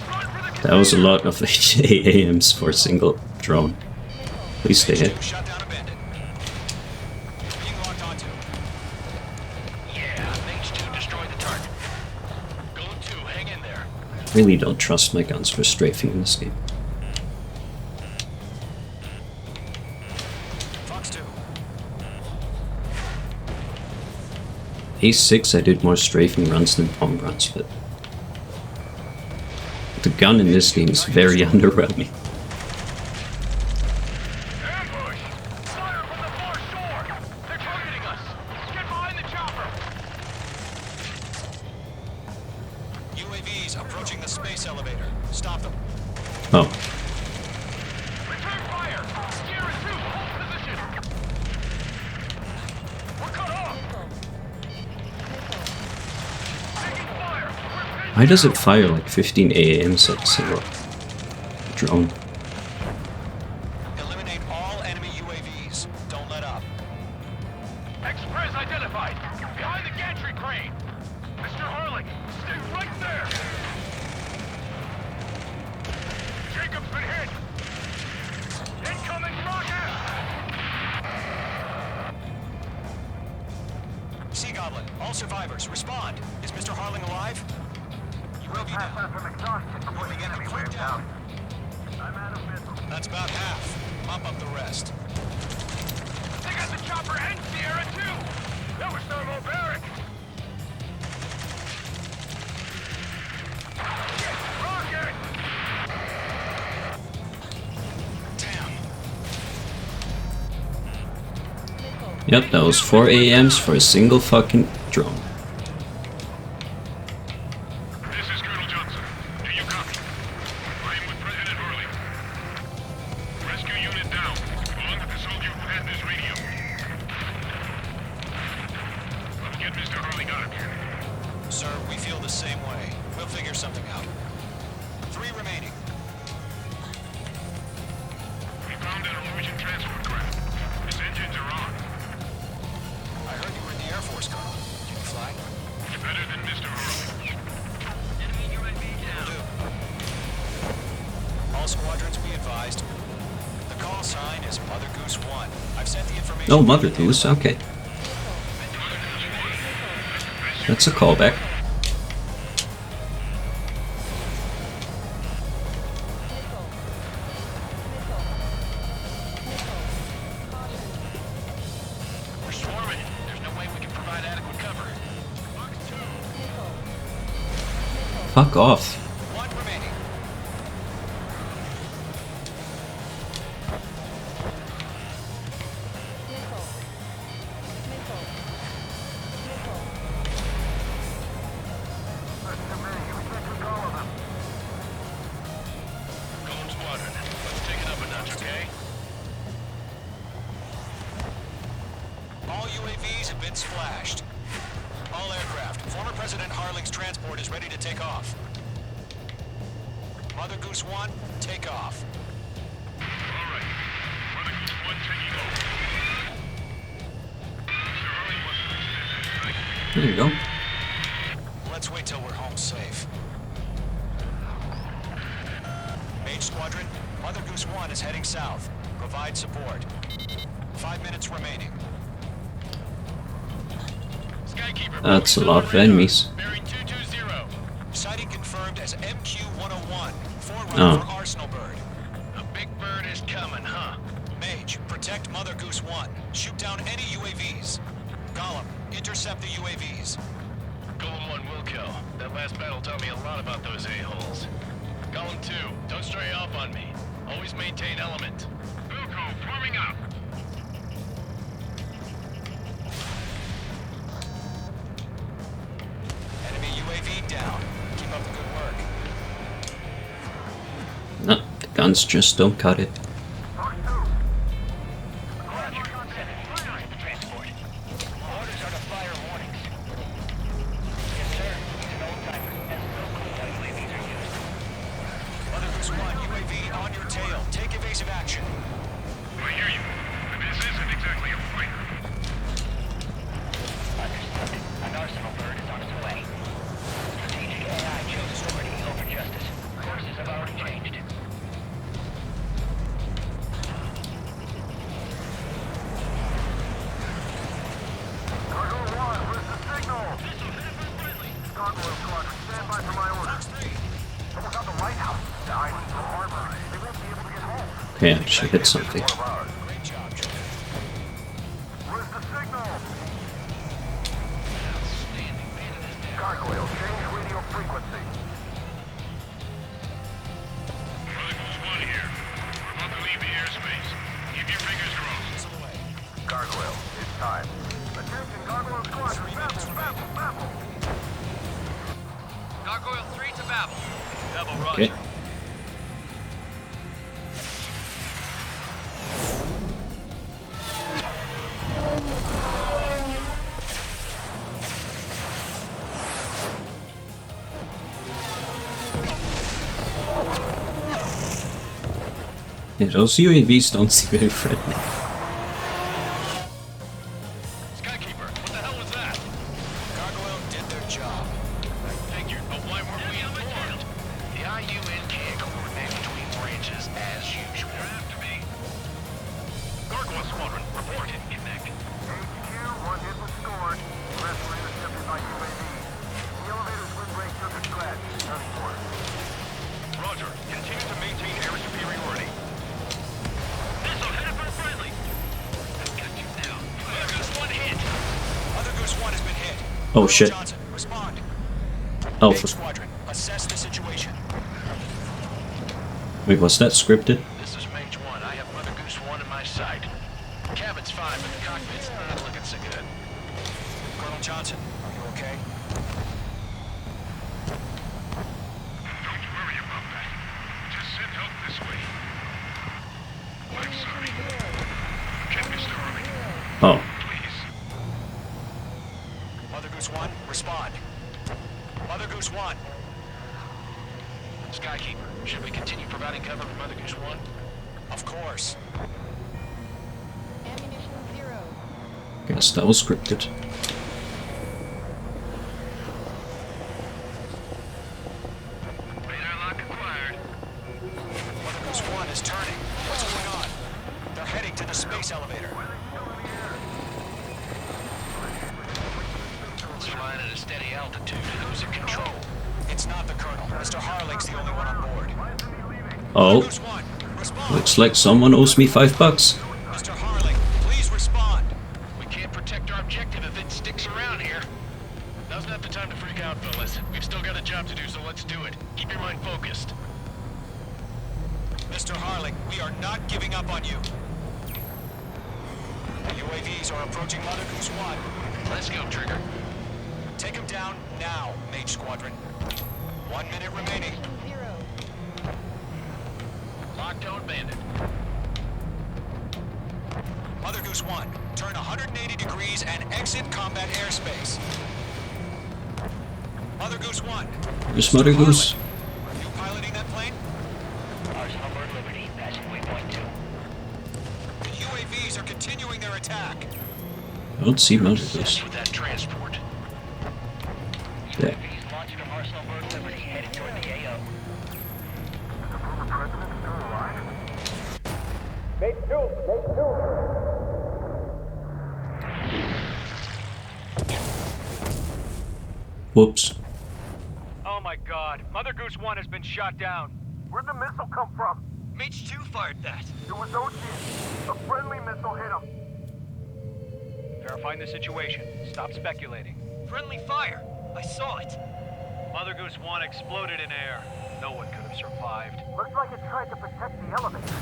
Run for the That was a lot of AAMs for a single drone. Please stay Mage hit. 2 shot down a bandit. Being locked onto. Yeah, Mage 2 destroyed the target. Golem 2, hang in there. Really don't trust my guns for strafing in this game. Fox 2. A6 I did more strafing runs than bomb runs, but the gun in this game is very underwhelming. Ambush! Fire from the far shore! They're targeting us! Get behind the chopper! UAVs approaching the space elevator. Stop them. Oh, Return fire! Gear and two, hold position! We're cut off! Taking fire! We're pinned why does it fire like 15 AAMs at a single drone? Eliminate all enemy UAVs. Don't let up. Express identified! Behind the gantry crane! Mr. Harling, stay right there! Jacob's been hit! Incoming rocket! Sea Goblin, all survivors, respond. Is Mr. Harling alive? UAV down. from exhaustion before the enemy wears out. I'm out of missiles. That's about half. Mop up the rest. They got the chopper and Sierra too! That was thermobaric! Rocket! Yep, that was 4 AAMs for a single fucking drone. This is Colonel Johnson. Do you copy? I am with President Hurley. Rescue unit down, along with the soldier who had this radio. Let's get Mr. Hurley out of here. Sir, we feel the same way. We'll figure something out. 3 remaining. We found an Norwegian transport craft. Its engines are on. I heard you were in the Air Force, Colonel. Can you fly? Better than Mr. Hurley. Will do. All squadrons be advised. The call sign is Mother Goose 1. I've sent the information. Oh, Mother Goose, okay. That's a callback. We're swarming. There's no way we can provide adequate cover. Fuck off. 1 remaining. Golem Squadron, let's take it up a notch, okay? All UAVs have been splashed. All aircraft. Former President Harling's transport is ready to take off. Mother Goose 1, take off. All right. Mother Goose 1 taking over. Mr. Hurley wants to extend his strike. There you go. Let's wait till we're home safe. Mage Squadron, Mother Goose 1 is heading south. Provide support. 5 minutes remaining. That's a lot of enemies. Sighting confirmed as MQ-101, forerunner Oh. for Arsenal Bird. A big bird is coming, huh? Mage, protect Mother Goose 1. Shoot down any UAVs. Gollum, intercept the UAVs. Golem 1 will kill. That last battle taught me a lot about those a-holes. Golem 2, don't stray off on me. Always maintain element. Wilco, forming up. Enemy UAV down. Keep up the good work. No, the guns just don't cut it. Mother Goose 1, UAV on your tail. Take evasive action. I hear you. This isn't exactly a fight. Understood. An Arsenal Bird is on its way. Strategic AI chose authority over justice. Courses have already changed. Cargo 1, where's the signal? Gargoyle Squadron, stand by for my orders. Someone's out the lighthouse. The island's the harbor. They won't be able to get home. Okay, I should hit something. Great job, Joe. Where's the signal? Gargoyle, change radio frequency. Mother Goose 1 here. We're about to leave the airspace. Keep your fingers crossed. Gargoyle, it's time. Attention, Gargoyle Squadron, babble. Gargoyle 3 to Babel. Babel, Okay. roger. Yeah, those UAVs don't seem very friendly. Skykeeper, what the hell was that? Gargoyle did their job. I figured, but why weren't we informed? The IUN can't coordinate between branches as usual. There have to be. Gargoyle Squadron, report it. Connect. HQ, one hit was scored. The rest were intercepted by UAV. The elevator's windbreak took a scratch. Nothing for it. Roger. Continue to maintain air superiority. Missile headed for friendly. I've got you now. Mother Goose 1 hit. Mother Goose 1 has been hit. Oh, Colonel shit. Johnson, respond. Oh, Mage for... Squadron, assess the situation. Wait, was that scripted? This is Mage 1. I have Mother Goose 1 in my sight. Cabin's fine, but the cockpit's not looking so good. Colonel Johnson, are you okay? Don't worry about that. Just send help this way. I'm sorry. Get Mr. Hurley. Oh, Please. Mother Goose 1, respond. Mother Goose 1. Skykeeper, should we continue providing cover for Mother Goose 1? Of course. Ammunition 0. guess that was scripted. Radar lock acquired. Mother Goose 1 is turning. What's going on? They're heading to the space elevator. It's flying at a steady altitude. Who's in control? It's not the Colonel. Mr. Harling's the only one on board. Oh, Goose 1, respond. looks like someone owes me $5. Mr. Harling, please respond. We can't protect our objective if it sticks around here. Now's not the time to freak out, fellas. We've still got a job to do, so let's do it. Keep your mind focused. Mr. Harling, we are not giving up on you. The UAVs are approaching Mother Goose 1. Let's go, Trigger. Take them down now, Mage Squadron. 1 minute remaining. 0. Lockdown bandit. Mother Goose 1, turn 180 degrees and exit combat airspace. Mother Goose 1. There's Mother Goose. Are you piloting that plane? Arsenal Bird Liberty, passing waypoint 2. The UAVs are continuing their attack. I don't see Mother Goose. Assist with that transport. Yeah. UAVs launching from Arsenal Bird Liberty, headed toward the AO. The former president still alive? Whoops. Oh my god, Mother Goose 1 has been shot down. Where'd the missile come from? Mage 2 fired that. It was Ocean. A friendly missile hit him. Verifying the situation. Stop speculating. Friendly fire. I saw it. Mother Goose 1 exploded in air. No one could have survived. Looks like it tried to protect the elevator.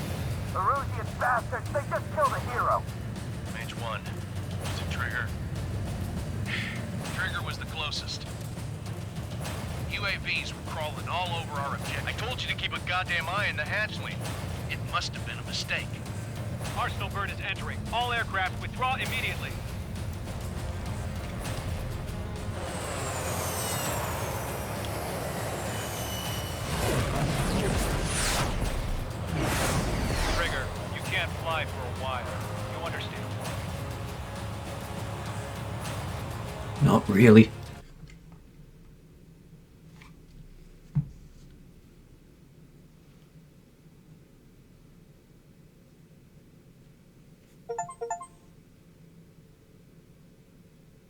Erusian bastards, they just killed a hero. Mage 1. Was it Trigger? Trigger was the closest. UAVs were crawling all over our objective. I told you to keep a goddamn eye on the hatchling. It must have been a mistake. Arsenal bird is entering. All aircraft withdraw immediately. Trigger, you can't fly for a while. You understand? Not really.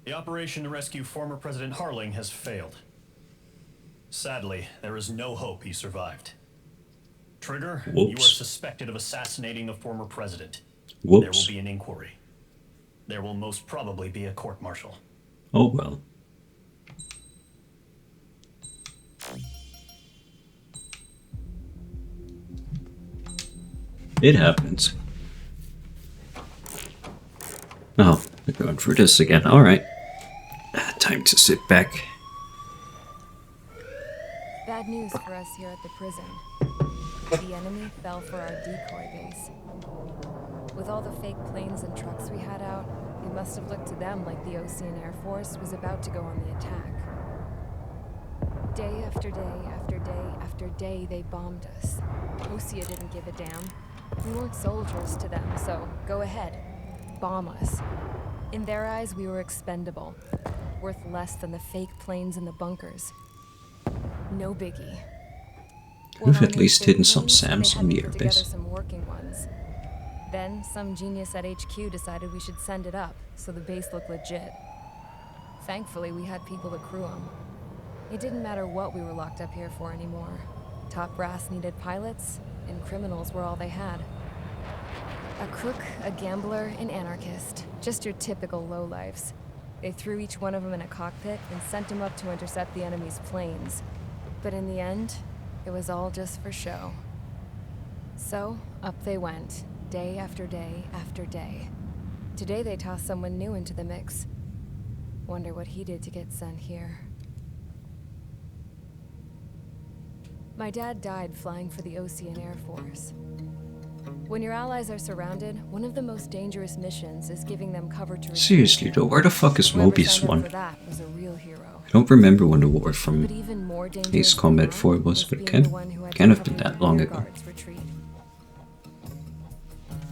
The operation to rescue former President Harling has failed. Sadly, there is no hope he survived. Trigger, you are Whoops. suspected of assassinating the former president. Whoops. There will be an inquiry. There will most probably be a court-martial. Oh well. It happens. Oh, we're going through this again. Alright. Time to sit back. Bad news for us here at the prison. The enemy fell for our decoy base. With all the fake planes and trucks we had out, it must have looked to them like the Ocean Air Force was about to go on the attack. Day after day after day after day, they bombed us. Osea didn't give a damn. We weren't soldiers to them, so go ahead. Bomb us. In their eyes, we were expendable. Worth less than the fake planes in the bunkers. No biggie. We've at least hidden some planes, SAMs they on the had to put together airbase. some working ones. Then, some genius at HQ decided we should send it up, so the base looked legit. Thankfully, we had people to crew them. It didn't matter what we were locked up here for anymore. Top brass needed pilots, and criminals were all they had. A crook, a gambler, an anarchist. Just your typical lowlifes. They threw each one of them in a cockpit and sent them up to intercept the enemy's planes. But in the end, it was all just for show. So, up they went, day after day after day. Today they tossed someone new into the mix. Wonder what he did to get sent here. My dad died flying for the Ocean Air Force. When your allies are surrounded, one of the most dangerous missions is giving them cover to retreat. Seriously though, where the fuck is Whoever Mobius signed up 1? for that was a real hero. I don't remember when the war from But even more dangerous Ace than Combat that 4 was, but it being the one who had can't to have been cover that the long rear ago. guard's retreat.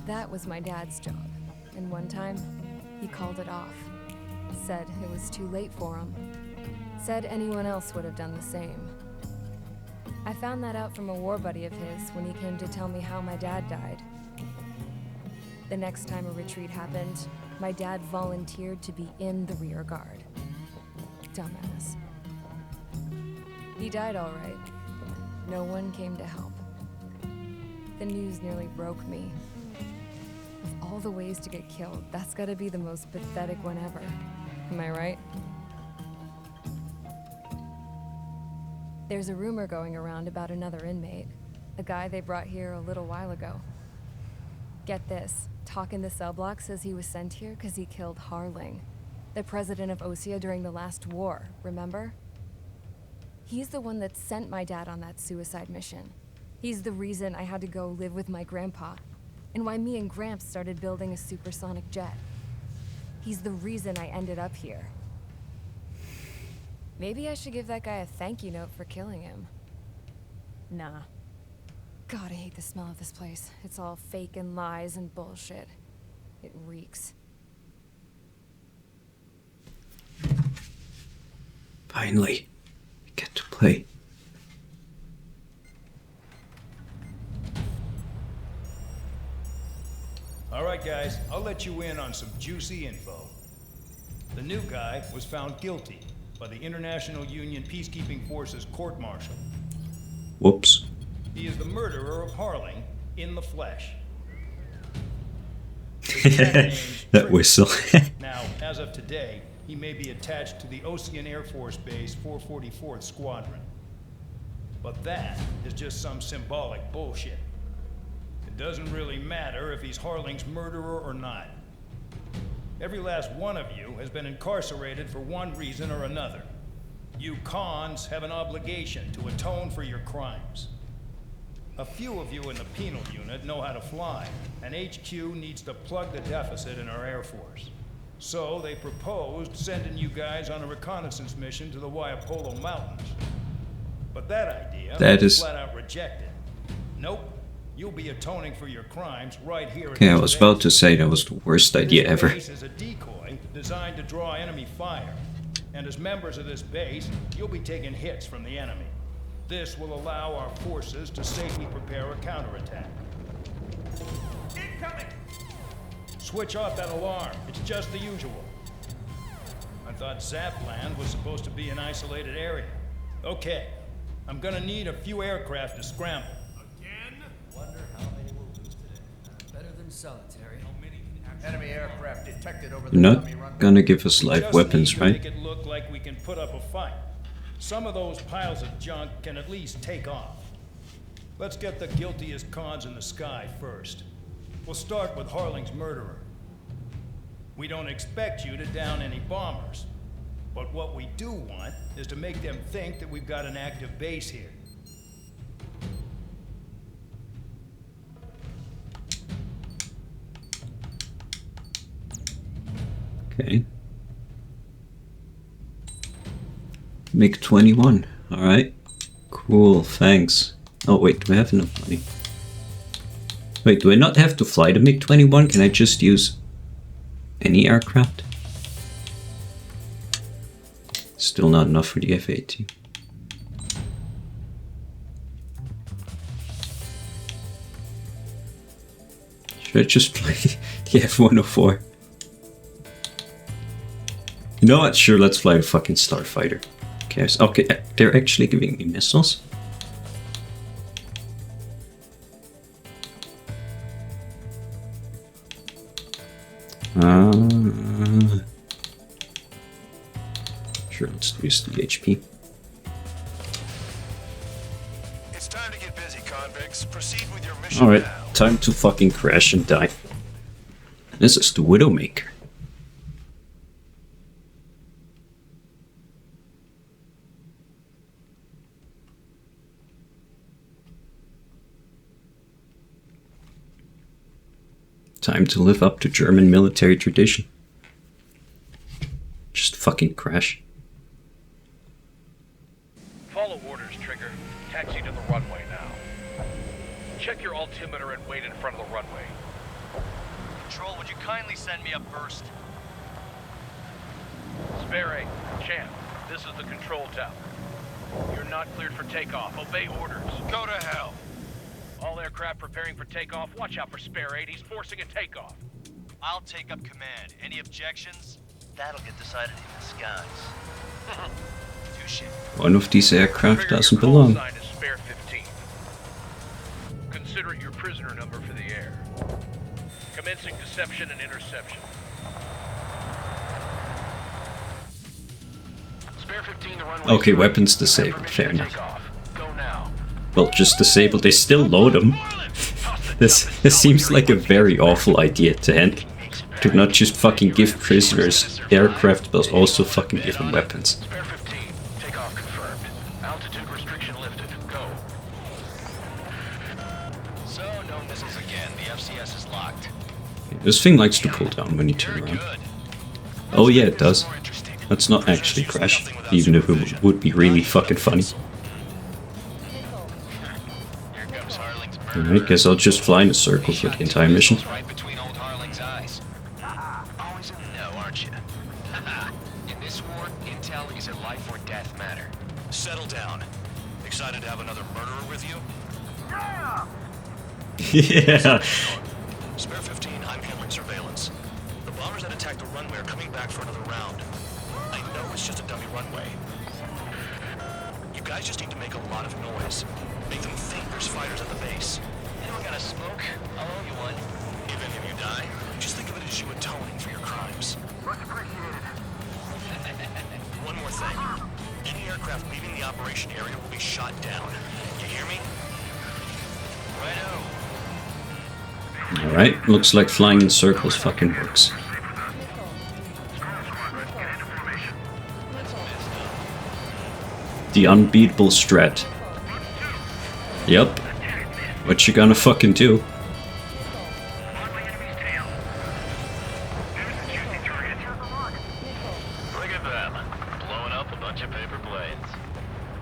That was my dad's job, and one time, he called it off. Said it was too late for him. Said anyone else would have done the same. I found that out from a war buddy of his when he came to tell me how my dad died. The next time a retreat happened, my dad volunteered to be in the rear guard. Dumbass. He died all right. No one came to help. The news nearly broke me. Of all the ways to get killed, that's gotta be the most pathetic one ever. Am I right? There's a rumor going around about another inmate. A guy they brought here a little while ago. Get this. Talk in the cell block says he was sent here because he killed Harling, the president of Osea during the last war, remember? He's the one that sent my dad on that suicide mission. He's the reason I had to go live with my grandpa, and why me and Gramps started building a supersonic jet. He's the reason I ended up here. Maybe I should give that guy a thank you note for killing him. Nah. God, I hate the smell of this place. It's all fake and lies and bullshit. It reeks. Finally, we get to play. All right, guys, I'll let you in on some juicy info. The new guy was found guilty. by the International Union Peacekeeping Forces court-martial. Whoops. He is the murderer of Harling in the flesh. That whistle. Now, as of today, he may be attached to the Ocean Air Force Base 444th Squadron. But that is just some symbolic bullshit. It doesn't really matter if he's Harling's murderer or not. Every last one of you has been incarcerated for one reason or another. You cons have an obligation to atone for your crimes. A few of you in the penal unit know how to fly, and HQ needs to plug the deficit in our Air Force. So they proposed sending you guys on a reconnaissance mission to the Waiapolo Mountains. But that idea was flat out rejected. Nope. You'll be atoning for your crimes right here. Okay, I was about to say that was the worst idea ever. This base is a decoy designed to draw enemy fire. And as members of this base, you'll be taking hits from the enemy. This will allow our forces to safely prepare a counterattack. Incoming! Switch off that alarm. It's just the usual. I thought Zapland was supposed to be an isolated area. Okay. I'm gonna need a few aircraft to scramble. Again? Wonder how many we'll lose today. Better than solitary. Enemy aircraft detected over the You're dummy not runway. gonna give us live weapons, right? Make it look like we can put up a fight. Some of those piles of junk can at least take off. Let's get the guiltiest cons in the sky first. We'll start with Harling's murderer. We don't expect you to down any bombers. But what we do want is to make them think that we've got an active base here. Okay. MiG-21. Alright. Cool, thanks. Oh wait, do I have enough money? Wait, do I not have to fly the MiG-21? Can I just use any aircraft? Still not enough for the F-18. Should I just play the F-104? You know what? Sure, let's fly the fucking Starfighter. Okay, they're actually giving me missiles. Sure, let's use the HP. It's time to get busy, convicts. Proceed with your mission. Alright, now. time to fucking crash and die. This is the Widowmaker. Time to live up to German military tradition. Just fucking crash. Follow orders, Trigger. Taxi to the runway now. Check your altimeter and wait in front of the runway. Control, would you kindly send me up first? Spare 8, Champ, this is the control tower. You're not cleared for takeoff. Obey orders. Go to hell. All aircraft preparing for takeoff. Watch out for Spare 8. He's forcing a takeoff. I'll take up command. Any objections? That'll get decided in the skies. Touche. One of these aircraft Trigger, doesn't your call belong. sign is Spare 15. Consider it your prisoner number for the air. Commencing deception and interception. Spare 15, the runway. Okay, weapons disabled, fair enough. Go now. Well, just disabled, they still load them. This seems like a very awful idea to end. To not just fucking give prisoners aircraft, but also fucking give them weapons. Spare 15, takeoff confirmed. Altitude restriction lifted. Go. So, no missiles again. The FCS is locked. This thing likes to pull down when you turn around. Oh yeah, it does. Let's not actually crash, even if it would be really fucking funny. Alright, guess I'll just fly in a circle for the entire mission. Right between old Harling's eyes. Always in the know, aren't you? In this war, intel is a life or death matter. Settle down. Excited to have another murderer with you? Yeah. Spare 15, I'm handling surveillance. The bombers that attacked the runway are coming back for another round. I No, it's just a dummy runway. You guys just need to make a lot of noise. Make them think there's fighters at the base. Anyone got a smoke? I'll owe you one. If any of you die, just think of it as you atoning for your crimes. Much appreciated. One more thing. Any aircraft leaving the operation area will be shot down. You hear me? Righto. Alright, looks like flying in circles fucking works. The unbeatable strat. Yup. What you gonna fucking do? Look at them, blowing up a bunch of paper planes.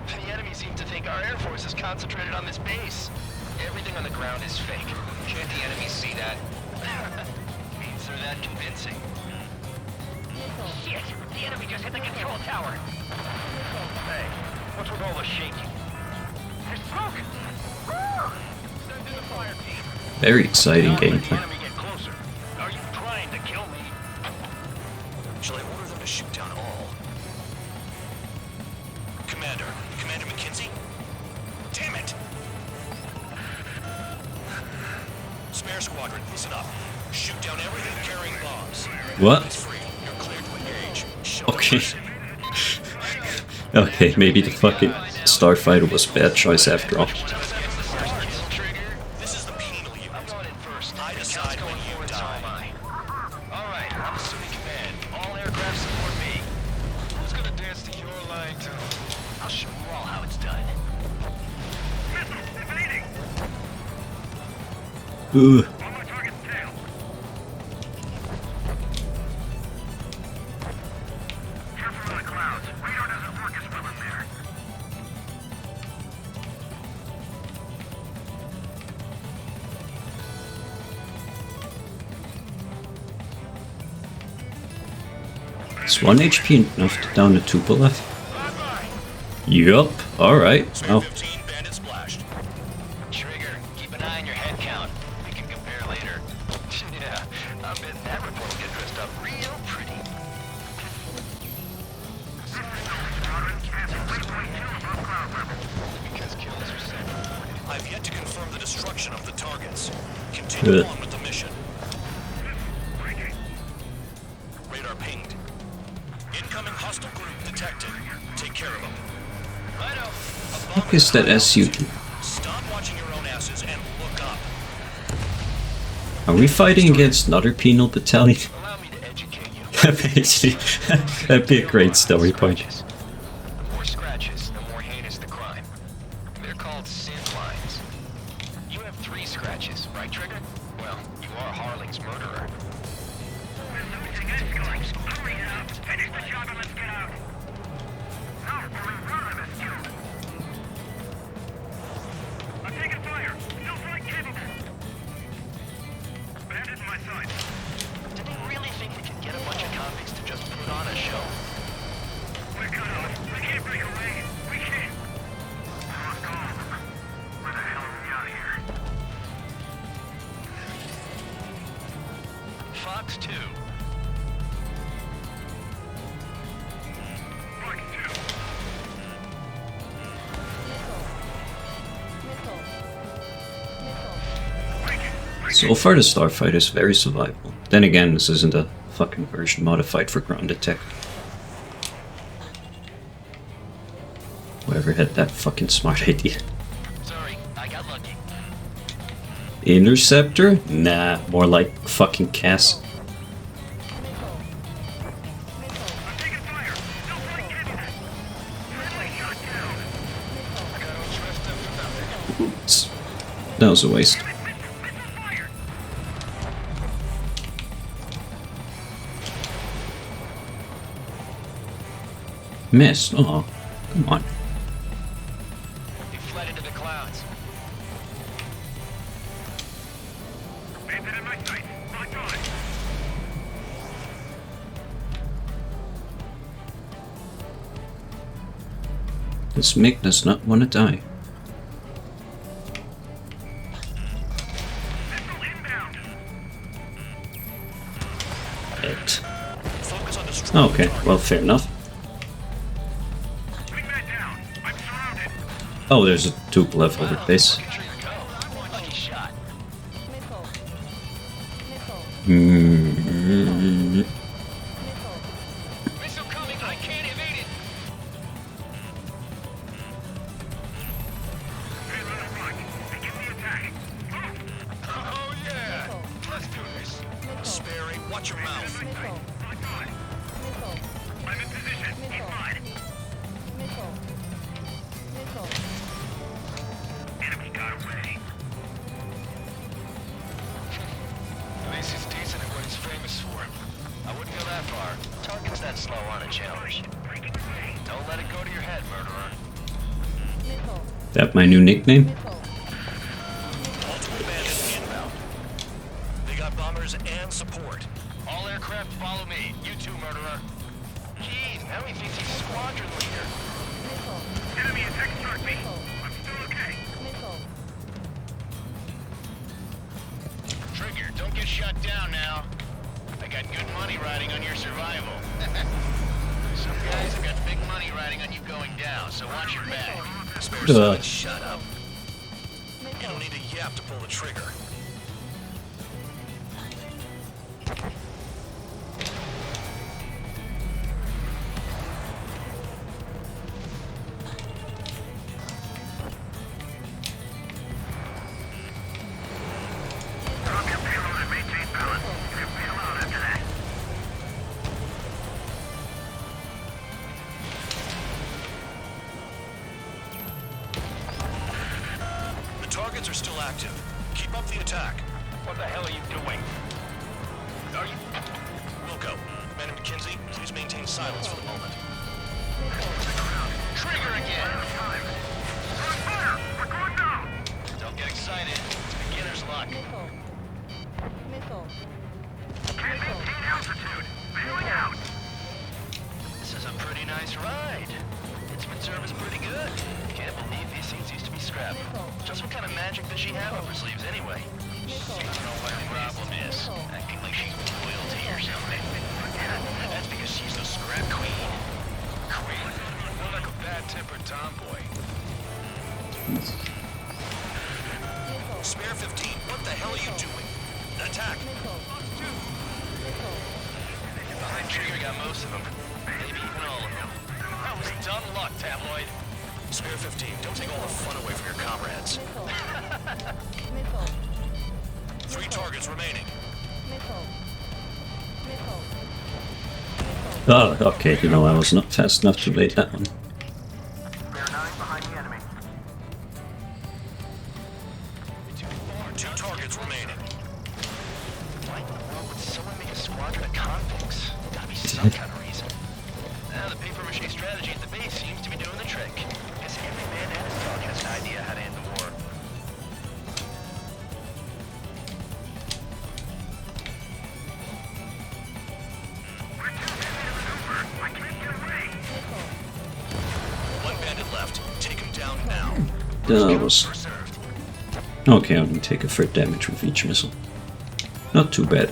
The enemy seems to think our Air Force is concentrated on this base. Everything on the ground is fake. Can't the enemy see that? Means they're that convincing. Shit! The enemy just hit the control tower! Hey, what's with all the shaking? There's smoke! Send in the fire team. Very exciting Not let the gameplay. enemy get closer. Are you trying to kill me? Shall I order them to shoot down all? Commander McKenzie? Damn it! Spare squadron, listen up. Shoot down everything carrying bombs. What? It's free. You're cleared to engage. Show Okay. Okay, maybe the fucking starfighter was a bad choice after all. This is the penal unit. I'm going in first. I decide when you die. Alright, I'm assuming command. All aircraft support me. Who's gonna dance to your line too? I'll show you all how it's done. Ugh. Is 1 HP enough to down a Tupolev? Yup, alright. Oh, Trigger, keep an eye on your head count. We can compare later. Yeah, I bet that report will get dressed up real pretty. Because kills are safe. I've yet to confirm the destruction of the targets. Continue Good. on with the mission. Radar pinged. Incoming hostile group detected. Take care of them. fuck is that SU? Stop watching your own asses and look up. Are we fighting against another penal battalion? Actually, that'd be a great story point. The more scratches, the more heinous the crime. They're called sin lines. You have 3 scratches, right, Trigger? Well, you are Harling's murderer. Finish the job and let's get out. How will we run on this job? I'm taking fire. Still flight capable. Bandit in my sight. Do they really think we can get a bunch of convicts to just put on a show? We're cut off. We can't break away. We can't. I must call them. Where the hell are we out here? Fox 2. Fox 2. So far the Starfighter is very survivable. Then again, this isn't a fucking version modified for ground attack. Whoever had that fucking smart idea. Sorry, I got lucky. Interceptor? Nah, more like fucking Cass. Oops. That was a waste. Missed. Oh, come on. He fled into the clouds. Bandit in my sight. Locked on. This Mick does not want to die. It. Okay, well, fair enough. Oh, there's a Tupolev over this. Mm. Missile coming, I can't evade it. Oh yeah! Let's do this. Sperry, watch your mouth. I'm in position. Keep mine. Enemy got away. At least he's decent at what he's famous for. I wouldn't go that far. Target's that slow on a challenge. Don't let it go to your head, murderer. That my new nickname? Multiple bandits inbound. They got bombers and support. All aircraft follow me. You too, murderer. Jeez, now he thinks he's squadron leader. Enemy attack struck me. I'm still okay. Trigger, don't get shut down now. I got good money riding on your survival. Some guys have got big money riding on you going down, so watch your back. Shut up. You don't need a yap to pull the trigger. Drop your payload and maintain balance. You'll bail out after that. The targets are still active. Keep up the attack. What the hell are you doing? Are you? Wilco, Man McKenzie, please maintain silence for the moment. Trigger again! Fire! We're going down! Don't get excited. It's beginner's luck. Can't maintain altitude. Bailing out. This is a pretty nice ride. Instrument service pretty good. Can't believe these seats used to be scrapped. Just what kind of magic does she have up her sleeves anyway? I don't know what the problem is. Acting like she's royalty or something. That's because she's the scrap queen. Queen? More like a bad-tempered tomboy. Spare 15, what the hell are you doing? Attack! Behind Trigger got most of them. Maybe even all of them. That was dumb luck, Tabloid. Spare 15, don't take all the fun away from your comrades. 3 targets remaining. Oh, okay, you know, I was not fast enough to read that one. Spare 9 behind the enemy. 2 targets remaining. Why in the world would someone make a squadron of convicts? Gotta be some kind of reason. Now, the paper-mache strategy at the base seems to be doing the trick. Guess every man and his dog has an idea how to end the war. We're too busy to maneuver. I can't get away. 1 bandit left. Take him down now. That was... Okay, I only take a third damage with each missile. Not too bad.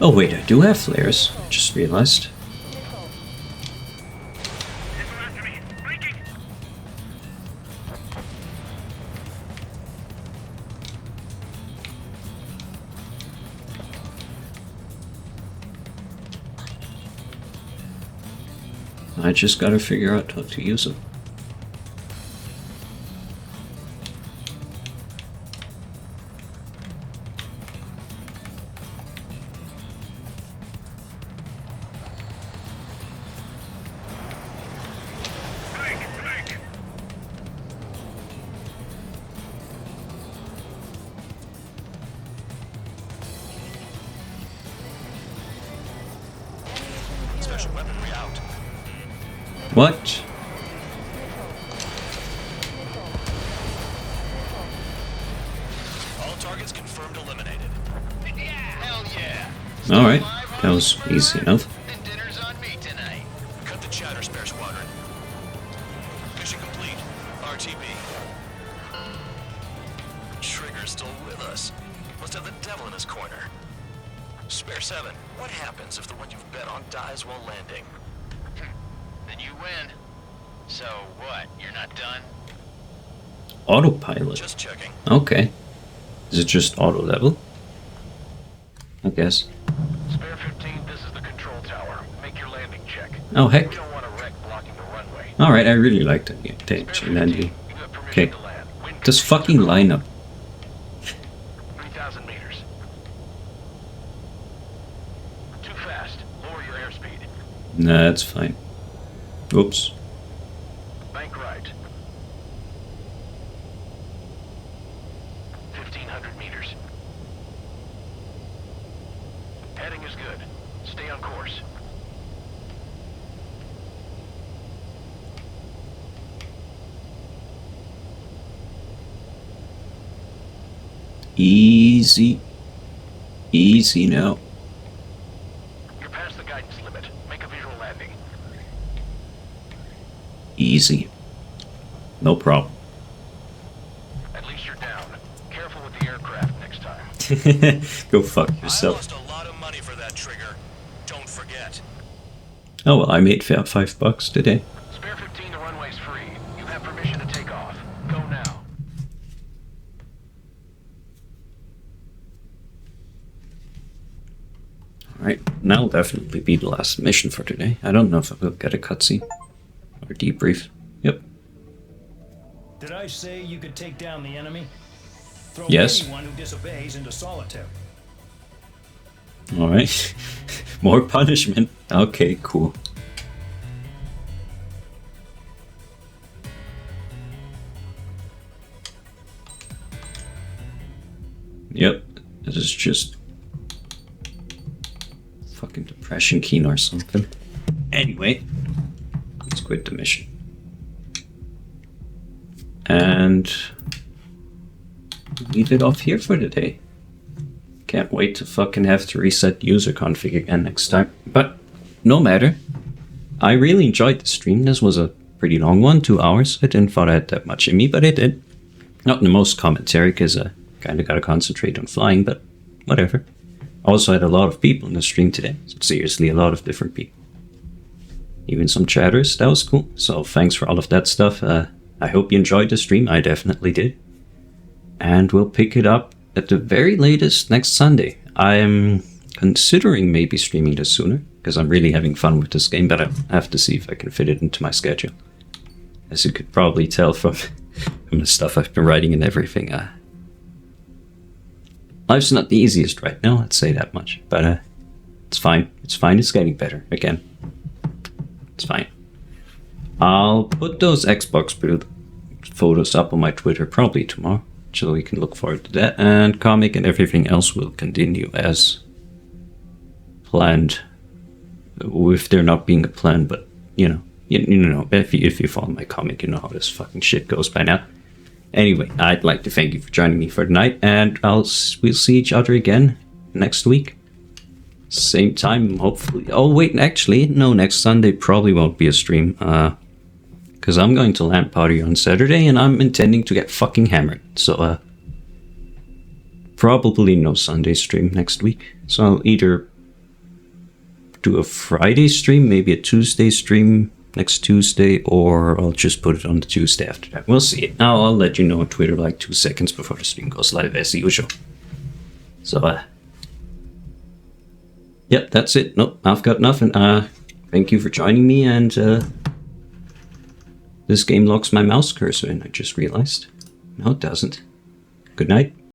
Oh wait, I do have flares. I just realized. I just gotta figure out how to use them. Special weaponry out. What? All targets confirmed eliminated. Hell yeah! Alright, that was easy enough. And dinner's on me tonight. Cut the chatter, Spare Squadron. Mission complete. RTB. Trigger's still with us. Must have the devil in his corner. Spare 7, what happens if the one you've bet on dies while landing? Then you win. So what? You're not done? Autopilot. Just checking. Okay. Is it just auto level? I guess. Spare 15, this is the control tower. Make your landing check. Oh, heck. We don't want a wreck blocking the runway. Alright, I really like that intention, Andy. Okay. This fucking lineup. 3,000 meters. Too fast. Lower your airspeed. Nah, that's fine. Oops. Bank right. 1,500 meters. Heading is good. Stay on course. Easy. Easy now. You're past the guidance limit. Make a visual landing. Easy. No problem. At least you're down. Careful with the aircraft next time. Go fuck I yourself. lost a lot of money for that trigger. Don't forget. Oh well, I made $5 today. Spare 15, the runway's free. You have permission to take off. Go now. Alright, that'll definitely be the last mission for today. I don't know if I will get a cutscene or debrief. Yep. Did I say you could take down the enemy? Throw Yes. anyone who disobeys into solitary. Alright. More punishment. Okay, cool. Yep. This is just fucking depression kino or something. Anyway, let's quit the mission. And leave it off here for today. Can't wait to fucking have to reset user config again next time. But no matter. I really enjoyed the stream. This was a pretty long one, 2 hours. I didn't thought I had that much in me, but I did. Not the most commentary, because I kind of got to concentrate on flying, but whatever. I also had a lot of people in the stream today. Seriously, a lot of different people. Even some chatters. That was cool. So thanks for all of that stuff. I hope you enjoyed the stream. I definitely did. And we'll pick it up at the very latest next Sunday. I'm considering maybe streaming this sooner, because I'm really having fun with this game, but I have to see if I can fit it into my schedule. As you could probably tell from the stuff I've been writing and everything, life's not the easiest right now, let's say that much. But it's fine. It's fine. It's getting better again. It's fine. I'll put those Xbox build photos up on my Twitter probably tomorrow, so we can look forward to that. And comic and everything else will continue as planned, with there not being a plan. But you know, if you follow my comic, you know how this fucking shit goes by now. Anyway, I'd like to thank you for joining me for tonight, and we'll see each other again next week. Same time, hopefully. Oh wait, actually, no, next Sunday probably won't be a stream, because I'm going to LAN party on Saturday, and I'm intending to get fucking hammered. So, probably no Sunday stream next week. So I'll either do a Friday stream, maybe a Tuesday stream next Tuesday, or I'll just put it on the Tuesday after that. We'll see. I'll let you know on Twitter like 2 seconds before the stream goes live as usual. So, yep, that's it. Nope, I've got nothing. Thank you for joining me, and this game locks my mouse cursor in, I just realized. No, it doesn't. Good night.